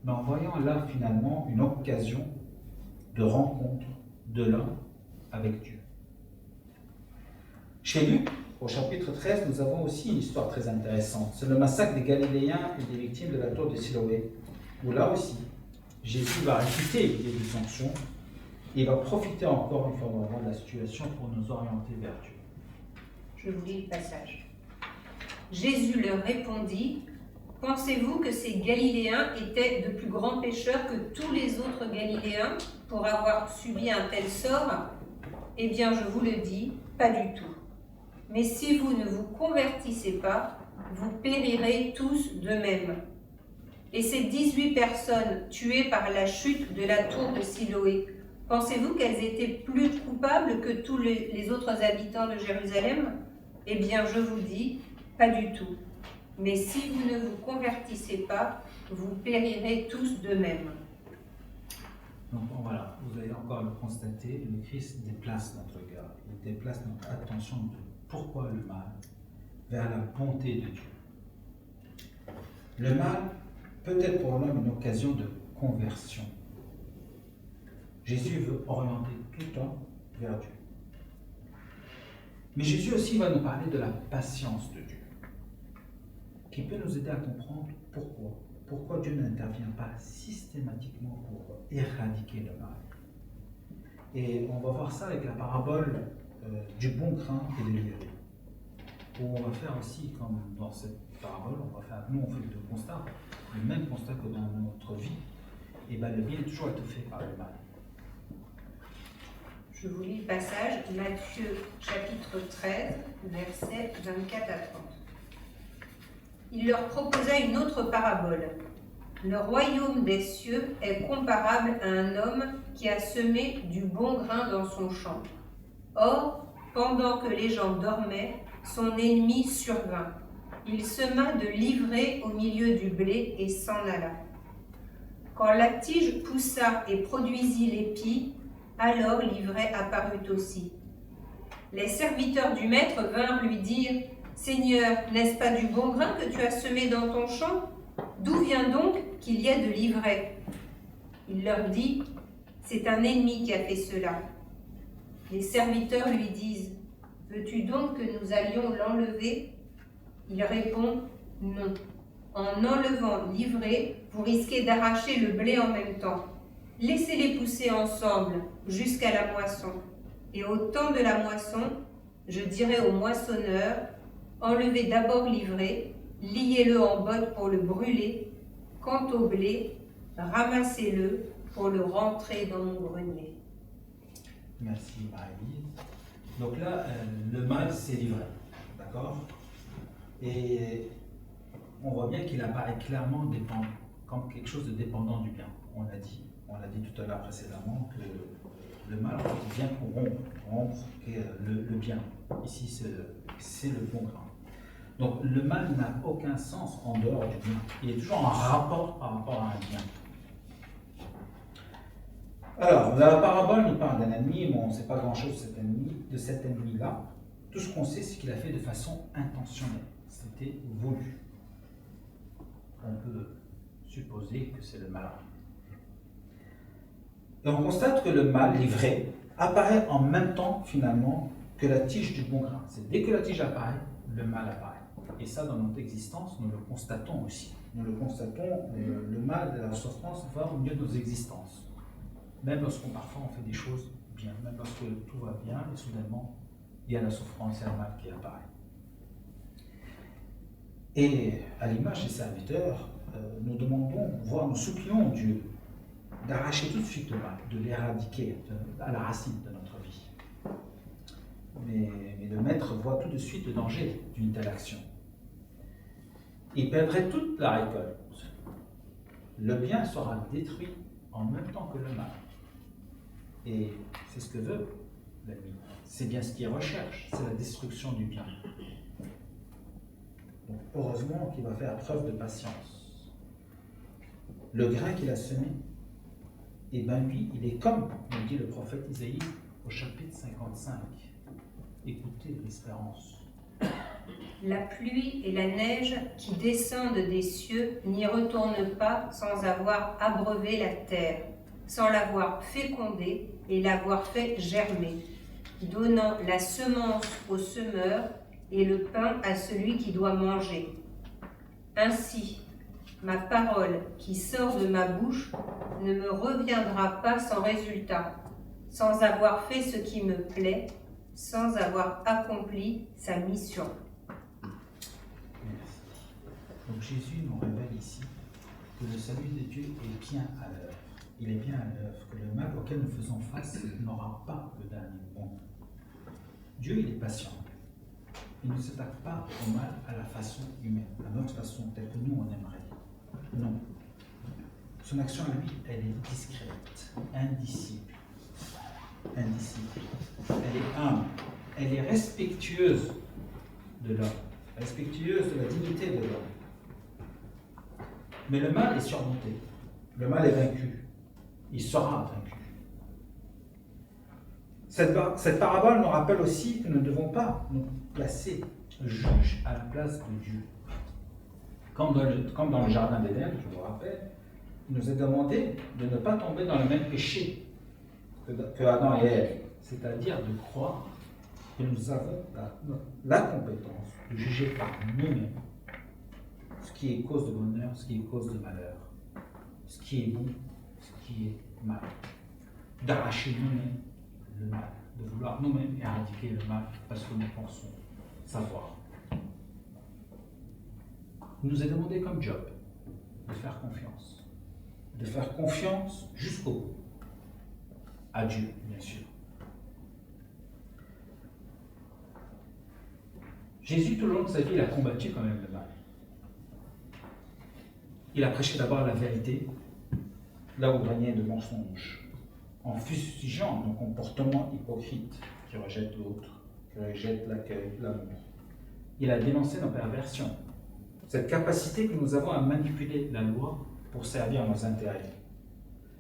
mais en voyant là finalement une occasion de rencontre de l'homme avec Dieu. Chez Luc, au chapitre 13, nous avons aussi une histoire très intéressante. C'est le massacre des Galiléens et des victimes de la tour de Siloé, où là aussi, Jésus va réfuter l'idée de sanction et va profiter encore une fois de la situation pour nous orienter vers Dieu. Je vous lis le passage. Jésus leur répondit, « Pensez-vous que ces Galiléens étaient de plus grands pécheurs que tous les autres Galiléens pour avoir subi un tel sort? Eh bien, je vous le dis, pas du tout. Mais si vous ne vous convertissez pas, vous périrez tous de même. » Et ces 18 personnes tuées par la chute de la tour de Siloé, pensez-vous qu'elles étaient plus coupables que tous les autres habitants de Jérusalem? Eh bien, je vous dis, pas du tout. Mais si vous ne vous convertissez pas, vous périrez tous de même. Donc voilà, vous allez encore le constater, le Christ déplace notre regard, il déplace notre attention de pourquoi le mal vers la bonté de Dieu. Le mal peut être pour l'homme une occasion de conversion. Jésus veut orienter tout le temps vers Dieu. Mais Jésus aussi va nous parler de la patience de Dieu, qui peut nous aider à comprendre pourquoi Dieu n'intervient pas systématiquement pour éradiquer le mal. Et on va voir ça avec la parabole du bon grain et de l'ivraie. où on va faire aussi, comme dans cette parabole, nous on fait le constat, le même constat que dans notre vie, et bien le bien est toujours étouffé par le mal. Je vous lis le passage, Matthieu chapitre 13, versets 24 à 30. Il leur proposa une autre parabole. Le royaume des cieux est comparable à un homme qui a semé du bon grain dans son champ. Or, pendant que les gens dormaient, son ennemi survint. Il sema de l'ivraie au milieu du blé et s'en alla. Quand la tige poussa et produisit l'épi, alors l'ivraie apparut aussi. Les serviteurs du maître vinrent lui dire « Seigneur, n'est-ce pas du bon grain que tu as semé dans ton champ? D'où vient donc qu'il y a de l'ivraie » Il leur dit « C'est un ennemi qui a fait cela. » Les serviteurs lui disent « Veux-tu donc que nous allions l'enlever » Il répond « Non. En enlevant l'ivraie, vous risquez d'arracher le blé en même temps. Laissez-les pousser ensemble jusqu'à la moisson. Et au temps de la moisson, je dirai au moissonneur, enlevez d'abord l'ivraie, liez-le en botte pour le brûler. Quant au blé, ramassez-le pour le rentrer dans mon grenier. » Merci Marie-Lise. Donc là, le mal, c'est l'ivraie, d'accord? Et on voit bien qu'il apparaît clairement comme quelque chose de dépendant du bien. On l'a dit tout à l'heure précédemment que le mal vient pour rompre le bien. Ici, c'est le bon grain. Donc le mal n'a aucun sens en dehors du bien. Il est toujours en rapport par rapport à un bien. Alors, la parabole nous parle d'un ennemi, mais on ne sait pas grand-chose de cet ennemi-là. Tout ce qu'on sait, c'est qu'il a fait de façon intentionnelle. C'était voulu. On peut supposer que c'est le mal. Et on constate que le mal, l'ivraie, apparaît en même temps, finalement, que la tige du bon grain. C'est dès que la tige apparaît, le mal apparaît. Et ça, dans notre existence, nous le constatons aussi. Nous le constatons, le mal et la souffrance va au milieu de nos existences. Même lorsqu'on parfois on fait des choses bien, même lorsque tout va bien, et soudainement, il y a la souffrance et le mal qui apparaît. Et à l'image des serviteurs, nous demandons, voire nous supplions Dieu d'arracher tout de suite le mal, de l'éradiquer à la racine de notre vie. Mais le maître voit tout de suite le danger d'une telle action. Il perdrait toute la récolte. Le bien sera détruit en même temps que le mal. Et c'est ce que veut l'ennemi. C'est bien ce qu'il recherche, c'est la destruction du bien. Donc, heureusement qu'il va faire preuve de patience. Le grain qu'il a semé, et bien lui, il est comme, nous dit le prophète Isaïe au chapitre 55. Écoutez l'espérance. La pluie et la neige qui descendent des cieux n'y retournent pas sans avoir abreuvé la terre, sans l'avoir fécondée et l'avoir fait germer, donnant la semence au semeur et le pain à celui qui doit manger. Ainsi, ma parole qui sort de ma bouche ne me reviendra pas sans résultat, sans avoir fait ce qui me plaît, sans avoir accompli sa mission. Merci. Donc Jésus nous révèle ici que le salut de Dieu est bien à l'œuvre. Il est bien à l'œuvre, que le mal auquel nous faisons face n'aura pas le dernier mot. Dieu, il est patient. Il ne s'attaque pas au mal à la façon humaine, à notre façon, telle que nous on aimerait. Non. Son action à lui, elle est discrète, indicible. Elle est humble, elle est respectueuse de l'homme, respectueuse de la dignité de l'homme. Mais le mal est surmonté, le mal est vaincu, il sera vaincu. Cette parabole nous rappelle aussi que nous ne devons pas nous placer juge à la place de Dieu. Comme dans le jardin d'Éden, je vous rappelle, il nous est demandé de ne pas tomber dans le même péché que Adam et Ève, c'est-à-dire de croire que nous avons la compétence de juger par nous-mêmes ce qui est cause de bonheur, ce qui est cause de malheur, ce qui est bon, ce qui est mal, d'arracher nous-mêmes le mal, de vouloir nous-mêmes éradiquer le mal parce que nous pensons savoir. il nous est demandé comme job de faire confiance. De faire confiance jusqu'au bout. À Dieu, bien sûr. Jésus, tout le long de sa vie, il a combattu quand même le mal. Il a prêché d'abord la vérité, là où régnait de mensonges, en fustigeant nos comportements hypocrites qui rejettent l'autre, qui rejettent l'accueil, l'amour. Il a dénoncé nos perversions, cette capacité que nous avons à manipuler la loi pour servir nos intérêts.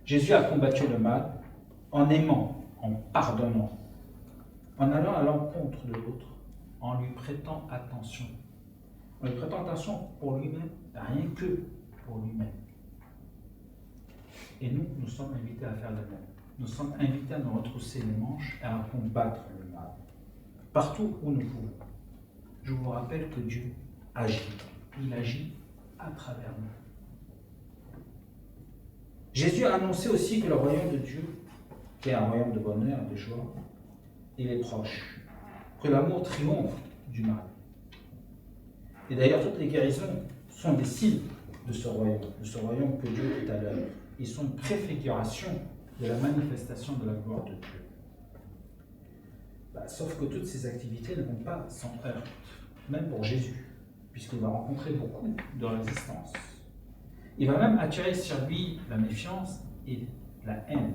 Jésus a combattu le mal en aimant, en pardonnant, en allant à l'encontre de l'autre, en lui prêtant attention. En lui prêtant attention pour lui-même, rien que pour lui-même. Et nous, nous sommes invités à faire de même. Nous sommes invités à nous retrousser les manches et à combattre le mal. Partout où nous pouvons. Je vous rappelle que Dieu agit. Il agit à travers nous. Jésus a annoncé aussi que le royaume de Dieu, qui est un royaume de bonheur et de joie, il est proche. Que l'amour triomphe du mal. Et d'ailleurs, toutes les guérisons sont des signes de ce royaume que Dieu est à l'œuvre. Ils sont une préfiguration de la manifestation de la gloire de Dieu. Sauf que toutes ces activités ne vont pas sans heurte, même pour Jésus, puisqu'il va rencontrer beaucoup de résistance. Il va même attirer sur lui la méfiance et la haine.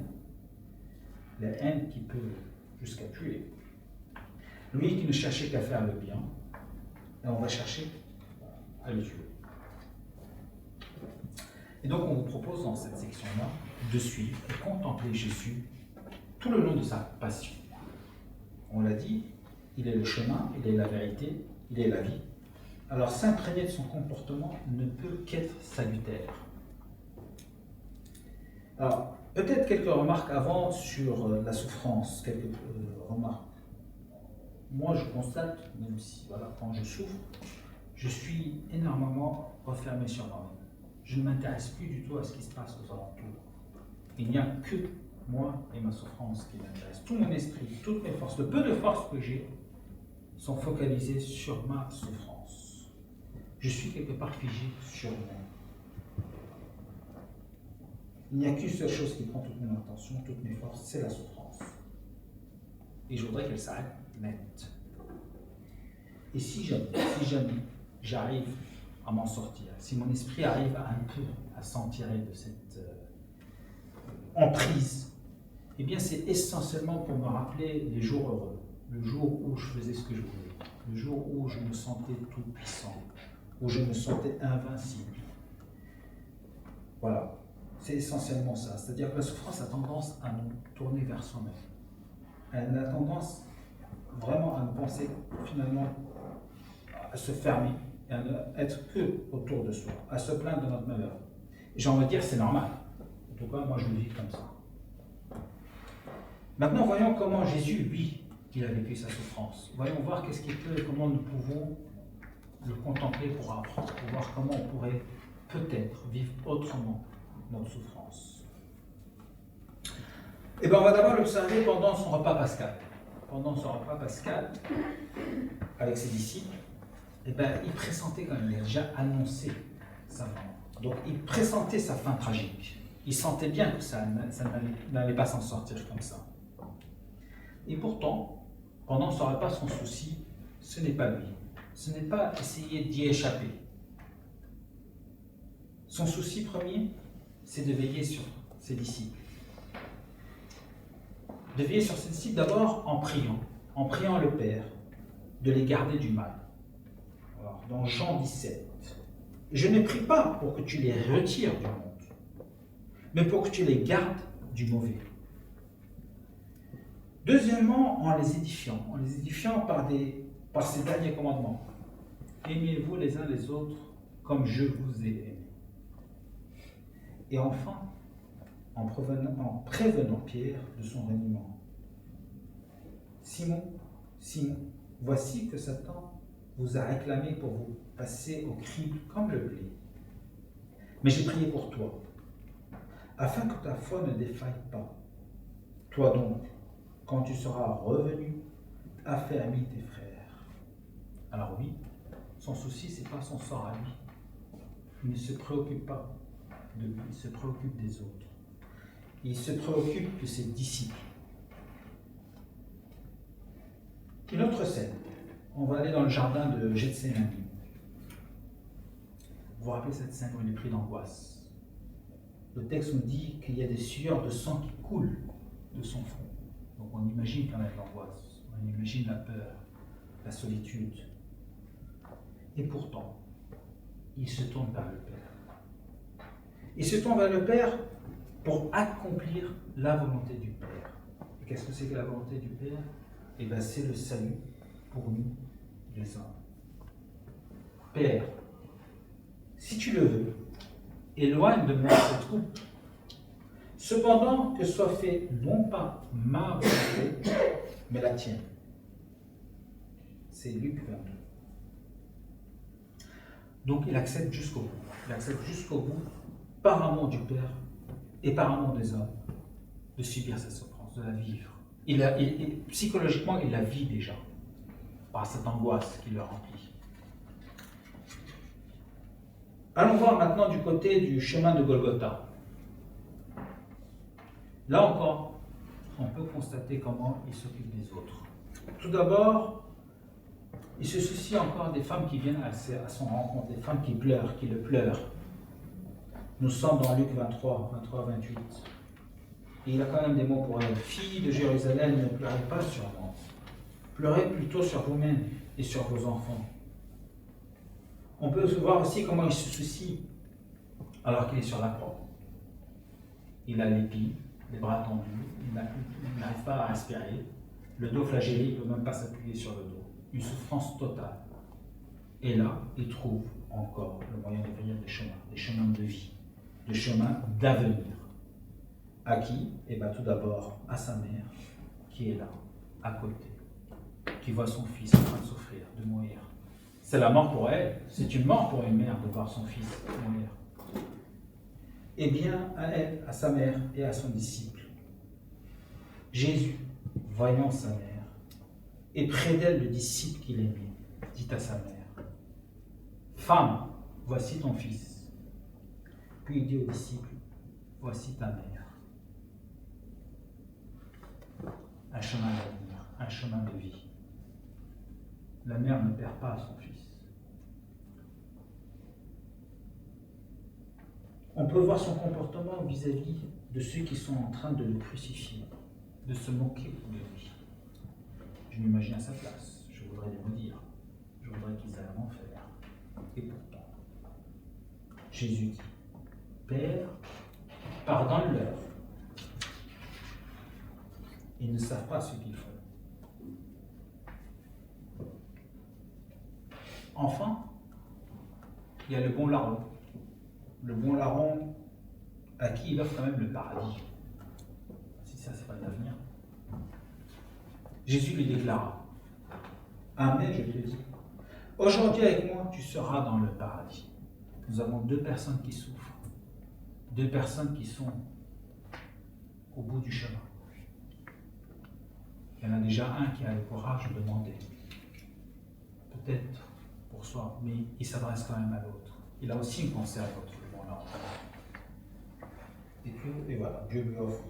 La haine qui peut jusqu'à tuer. Lui qui ne cherchait qu'à faire le bien, et on va chercher à le tuer. Et donc on vous propose dans cette section-là de suivre et contempler Jésus tout le long de sa passion. On l'a dit, il est le chemin, il est la vérité, il est la vie. Alors s'imprégner de son comportement ne peut qu'être salutaire. Alors, peut-être quelques remarques avant sur la souffrance, quelques remarques. Moi, je constate, même si, quand je souffre, je suis énormément refermé sur moi-même. Je ne m'intéresse plus du tout à ce qui se passe aux alentours. Il n'y a que moi et ma souffrance qui m'intéressent. Tout mon esprit, toutes mes forces, le peu de forces que j'ai, sont focalisées sur ma souffrance. Je suis quelque part figé sur moi. Il n'y a qu'une seule chose qui prend toute mon attention, toutes mes forces, c'est la souffrance. Et je voudrais qu'elle s'arrête net. Et si jamais j'arrive à m'en sortir, si mon esprit arrive un peu à s'en tirer de cette emprise, eh bien c'est essentiellement pour me rappeler les jours heureux, le jour où je faisais ce que je voulais, le jour où je me sentais tout puissant, où je me sentais invincible. Voilà, c'est essentiellement ça. C'est-à-dire que la souffrance a tendance à nous tourner vers soi-même. Elle a tendance vraiment à nous penser finalement à se fermer et à ne être que autour de soi, à se plaindre de notre malheur. Et j'ai envie de dire c'est normal. En tout cas, moi je le vis comme ça. Maintenant, voyons comment Jésus, lui, il a vécu sa souffrance. Voyons voir qu'est-ce qu'il peut et comment nous pouvons le contempler pour apprendre, pour voir comment on pourrait peut-être vivre autrement notre souffrance. Et bien, on va d'abord l'observer pendant son repas pascal. Pendant son repas pascal, avec ses disciples, et ben, il pressentait quand même, il a déjà annoncé sa mort. Donc, il pressentait sa fin tragique. Il sentait bien que ça n'allait pas s'en sortir comme ça. Et pourtant, pendant son repas, son souci, ce n'est pas lui. Ce n'est pas essayer d'y échapper. Son souci premier, c'est de veiller sur ses disciples. De veiller sur ses disciples d'abord en priant le Père, de les garder du mal. Alors, dans Jean 17, je ne prie pas pour que tu les retires du monde, mais pour que tu les gardes du mauvais. Deuxièmement, en les édifiant par ces derniers commandements. Aimez-vous les uns les autres comme je vous ai aimé. Et enfin, en prévenant Pierre de son reniement. Simon, voici que Satan vous a réclamé pour vous passer au crible comme le blé. Mais j'ai prié pour toi, afin que ta foi ne défaille pas. Toi donc, quand tu seras revenu, affermis tes frères. Alors oui, son souci, ce n'est pas son sort à lui, il ne se préoccupe pas de lui, il se préoccupe des autres. Il se préoccupe de ses disciples. Une autre scène. On va aller dans le jardin de Gethsémani. Vous vous rappelez cette scène où il est pris d'angoisse? Le texte nous dit qu'il y a des sueurs de sang qui coulent de son front. Donc on imagine quand même l'angoisse, on imagine la peur, la solitude. Et pourtant, il se tourne vers le Père. Il se tourne vers le Père pour accomplir la volonté du Père. Et qu'est-ce que c'est que la volonté du Père? Eh bien, c'est le salut pour nous, les hommes. Père, si tu le veux, éloigne de moi ce trouble. Cependant, que soit fait non pas ma volonté, mais la tienne. C'est Luc 22. Donc il accepte jusqu'au bout. Il accepte jusqu'au bout, par amour du Père et par amour des hommes, de subir cette souffrance, de la vivre. Psychologiquement, il la vit déjà, par cette angoisse qui le remplit. Allons voir maintenant du côté du chemin de Golgotha. Là encore, on peut constater comment il s'occupe des autres. Tout d'abord, il se soucie encore des femmes qui viennent à son rencontre, des femmes qui pleurent, qui le pleurent. Nous sommes dans Luc 23, 28. Et il a quand même des mots pour elles. Filles de Jérusalem, ne pleurez pas sur moi. Pleurez plutôt sur vous-même et sur vos enfants. On peut voir aussi comment il se soucie alors qu'il est sur la croix. Il a l'épi, les bras tendus, il n'arrive pas à respirer. Le dos flagellé, il ne peut même pas s'appuyer sur le dos. Une souffrance totale. Et là, il trouve encore le moyen d'ouvrir des chemins de vie, des chemins d'avenir. À qui? Eh bien, tout d'abord à sa mère, qui est là, à côté, qui voit son fils en train de souffrir, de mourir. C'est la mort pour elle, c'est une mort pour une mère de voir son fils mourir. Eh bien, à elle, à sa mère et à son disciple. Jésus, voyant sa mère, et près d'elle le disciple qu'il aimait, dit à sa mère, « Femme, voici ton fils. » Puis il dit au disciple, « Voici ta mère. » Un chemin d'avenir, un chemin de vie. La mère ne perd pas son fils. On peut voir son comportement vis-à-vis de ceux qui sont en train de le crucifier, de se moquer de lui. Je m'imagine à sa place, je voudrais les maudire, je voudrais qu'ils aillent en enfer. Et pourtant, Jésus dit, Père, pardonne-leur. Ils ne savent pas ce qu'ils font. Enfin, il y a le bon larron. Le bon larron à qui il offre quand même le paradis. Si ça, c'est pas l'avenir. Jésus lui déclara, Amen, je te dis, aujourd'hui avec moi, tu seras dans le paradis. Nous avons deux personnes qui souffrent, deux personnes qui sont au bout du chemin. Il y en a déjà un qui a le courage de demander, peut-être pour soi, mais il s'adresse quand même à l'autre. Il a aussi une pensée à l'autre, le bon larron. Et voilà, Dieu lui offre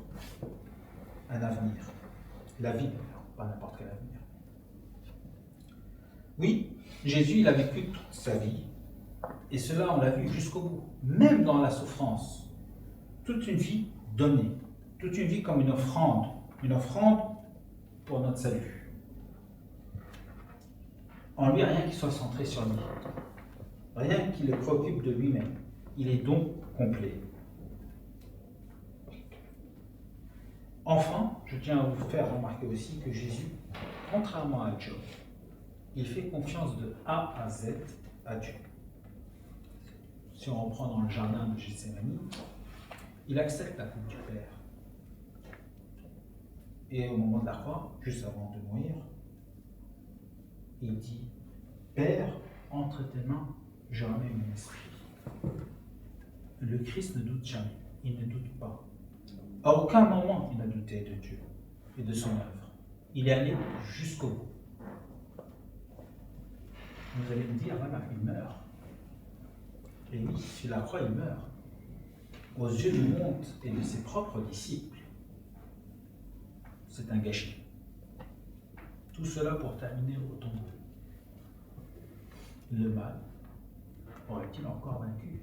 un avenir, la vie, pas n'importe quel avenir. Oui, Jésus, il a vécu toute sa vie, et cela, on l'a vu jusqu'au bout, même dans la souffrance. Toute une vie donnée, toute une vie comme une offrande pour notre salut. En lui, rien qui soit centré sur lui, rien qui le préoccupe de lui-même. Il est donc complet. Enfin, je tiens à vous faire remarquer aussi que Jésus, contrairement à Job, il fait confiance de A à Z à Dieu. Si on reprend dans le jardin de Gethsémani, il accepte la coupe du Père. Et au moment de la croix, juste avant de mourir, il dit, Père, entre tes mains, je remets mon esprit. Le Christ ne doute jamais, il ne doute pas. À aucun moment il n'a douté de Dieu et de son œuvre. Il est allé jusqu'au bout. Vous allez me dire, voilà, il meurt. Et oui, sur la croix, il meurt. Aux yeux du monde et de ses propres disciples. C'est un gâchis. Tout cela pour terminer au tombeau. Le mal aurait-il encore vaincu?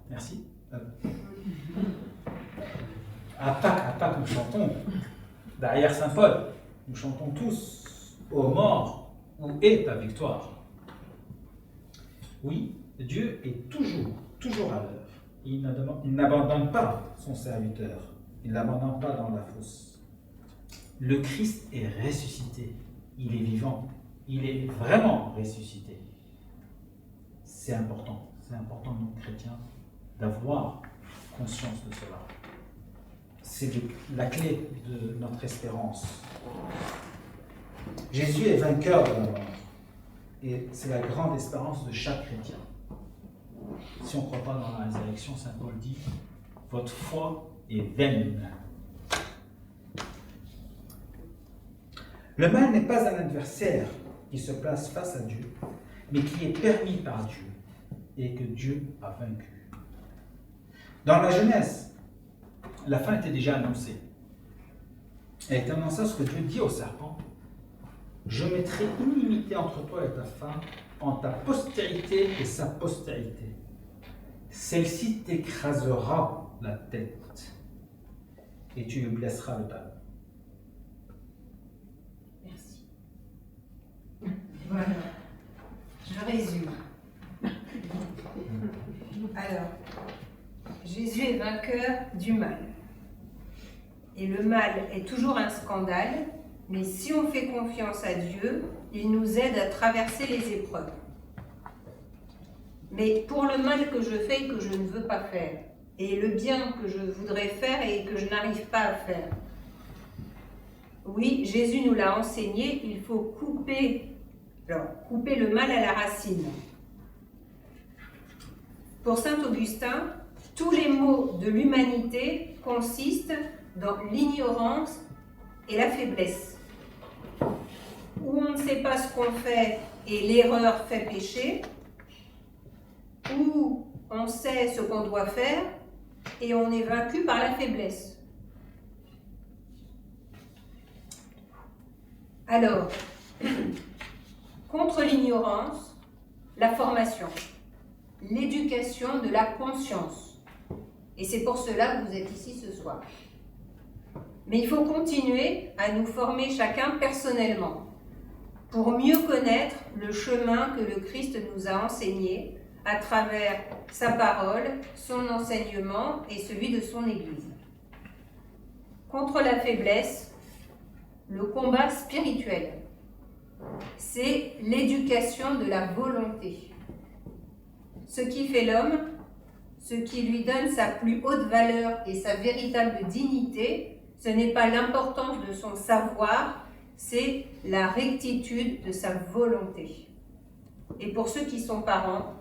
Merci. À Pâques, nous chantons. Derrière Saint Paul, nous chantons tous. Ô mort, où est ta victoire? Oui, Dieu est toujours à l'œuvre. Il n'abandonne pas son serviteur. Il ne l'abandonne pas dans la fosse. Le Christ est ressuscité. Il est vivant. Il est vraiment ressuscité. C'est important. C'est important, nous, chrétiens, d'avoir conscience de cela. C'est la clé de notre espérance. Jésus est vainqueur de la mort. Et c'est la grande espérance de chaque chrétien. Si on ne croit pas dans la résurrection, saint Paul dit « Votre foi est vaine ». Le mal n'est pas un adversaire qui se place face à Dieu, mais qui est permis par Dieu et que Dieu a vaincu. Dans la Genèse, la fin était déjà annoncée. Elle est annoncée ce que Dieu dit au serpent. Je mettrai inimité entre toi et ta femme, en ta postérité et sa postérité. Celle-ci t'écrasera la tête et tu lui blesseras le talon. Merci. Voilà. Je résume. Alors, Jésus est vainqueur du mal. Et le mal est toujours un scandale, mais si on fait confiance à Dieu, il nous aide à traverser les épreuves. Mais pour le mal que je fais et que je ne veux pas faire, et le bien que je voudrais faire et que je n'arrive pas à faire, oui, Jésus nous l'a enseigné, il faut couper le mal à la racine. Pour saint Augustin, tous les maux de l'humanité consistent dans l'ignorance et la faiblesse. Où on ne sait pas ce qu'on fait et l'erreur fait pécher, où on sait ce qu'on doit faire et on est vaincu par la faiblesse. Alors, contre l'ignorance, la formation, l'éducation de la conscience. Et c'est pour cela que vous êtes ici ce soir. Mais il faut continuer à nous former chacun personnellement pour mieux connaître le chemin que le Christ nous a enseigné à travers sa parole, son enseignement et celui de son Église. Contre la faiblesse, le combat spirituel, c'est l'éducation de la volonté. Ce qui fait l'homme, ce qui lui donne sa plus haute valeur et sa véritable dignité, ce n'est pas l'importance de son savoir, c'est la rectitude de sa volonté. Et pour ceux qui sont parents,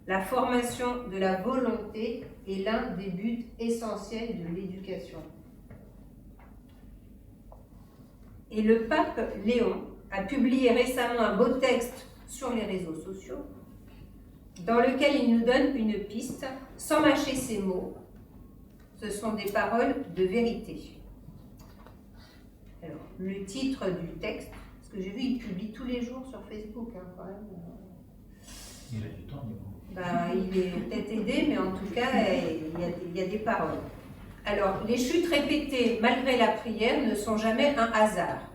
la formation de la volonté est l'un des buts essentiels de l'éducation. Et le pape Léon a publié récemment un beau texte sur les réseaux sociaux dans lequel il nous donne une piste sans mâcher ses mots. Ce sont des paroles de vérité. Alors, le titre du texte, parce que j'ai vu, il publie tous les jours sur Facebook, quand même. Il a du temps, il est peut-être aidé, mais en tout cas, il y a des paroles. Alors, les chutes répétées malgré la prière ne sont jamais un hasard.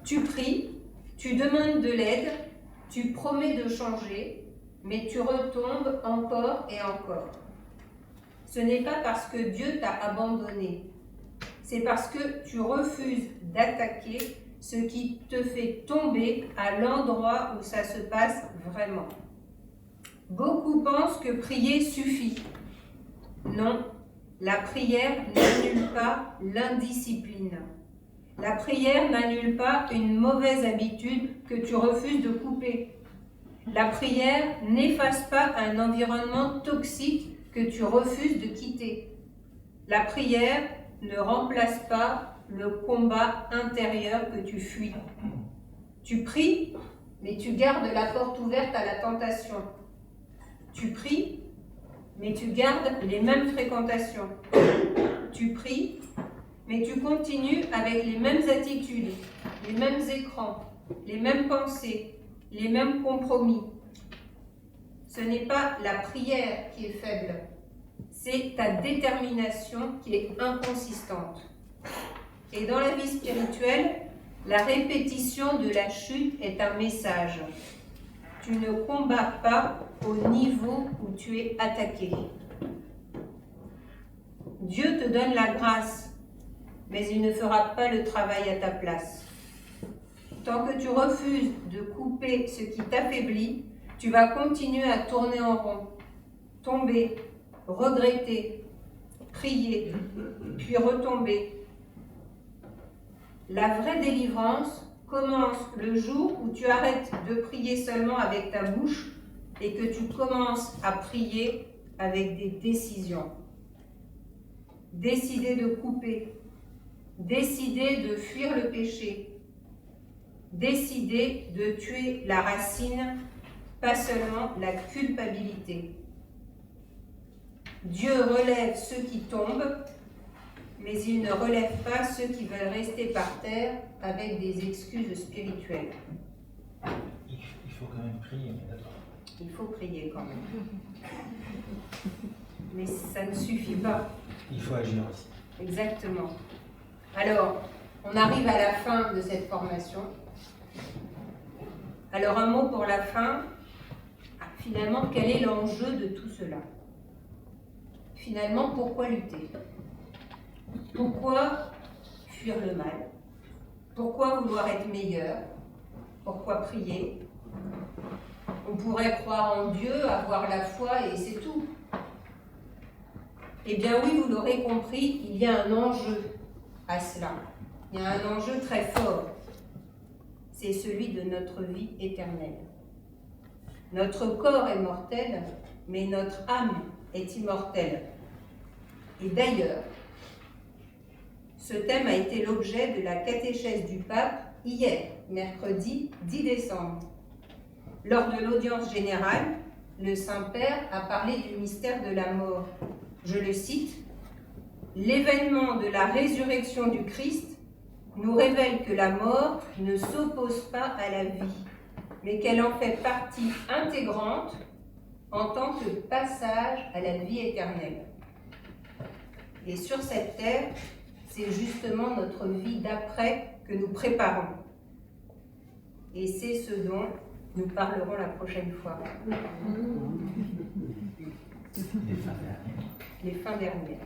Tu pries, tu demandes de l'aide, tu promets de changer, mais tu retombes encore et encore. Ce n'est pas parce que Dieu t'a abandonné, c'est parce que tu refuses d'attaquer ce qui te fait tomber à l'endroit où ça se passe vraiment. Beaucoup pensent que prier suffit. Non, la prière n'annule pas l'indiscipline. La prière n'annule pas une mauvaise habitude que tu refuses de couper. La prière n'efface pas un environnement toxique que tu refuses de quitter. La prière ne remplace pas le combat intérieur que tu fuis. Tu pries mais tu gardes la porte ouverte à la tentation. Tu pries, mais tu gardes les mêmes fréquentations. Tu pries, mais tu continues avec les mêmes attitudes, les mêmes écrans, les mêmes pensées, les mêmes compromis. Ce n'est pas la prière qui est faible, c'est ta détermination qui est inconsistante. Et dans la vie spirituelle, la répétition de la chute est un message. Tu ne combats pas au niveau où tu es attaqué. Dieu te donne la grâce, mais il ne fera pas le travail à ta place. Tant que tu refuses de couper ce qui t'affaiblit, tu vas continuer à tourner en rond, tomber, regretter, prier, puis retomber. La vraie délivrance commence le jour où tu arrêtes de prier seulement avec ta bouche et que tu commences à prier avec des décisions. Décider de couper, décider de fuir le péché, décider de tuer la racine, pas seulement la culpabilité. Dieu relève ceux qui tombent, mais il ne relève pas ceux qui veulent rester par terre avec des excuses spirituelles. Il faut quand même prier, mais d'accord. Il faut prier quand même. Mais ça ne suffit pas. Il faut agir aussi. Exactement. Alors, on arrive à la fin de cette formation. Alors, un mot pour la fin. Finalement, quel est l'enjeu de tout cela? Finalement, pourquoi lutter? Pourquoi fuir le mal? Pourquoi vouloir être meilleur? Pourquoi prier? On pourrait croire en Dieu, avoir la foi et c'est tout. Eh bien oui, vous l'aurez compris, il y a un enjeu à cela. Il y a un enjeu très fort. C'est celui de notre vie éternelle. Notre corps est mortel, mais notre âme est immortelle. Et d'ailleurs, ce thème a été l'objet de la catéchèse du pape hier, mercredi 10 décembre. Lors de l'audience générale, le Saint-Père a parlé du mystère de la mort. Je le cite, « L'événement de la résurrection du Christ nous révèle que la mort ne s'oppose pas à la vie, mais qu'elle en fait partie intégrante en tant que passage à la vie éternelle. Et sur cette terre, c'est justement notre vie d'après que nous préparons. Et c'est ce dont nous parlerons la prochaine fois. Les fins dernières.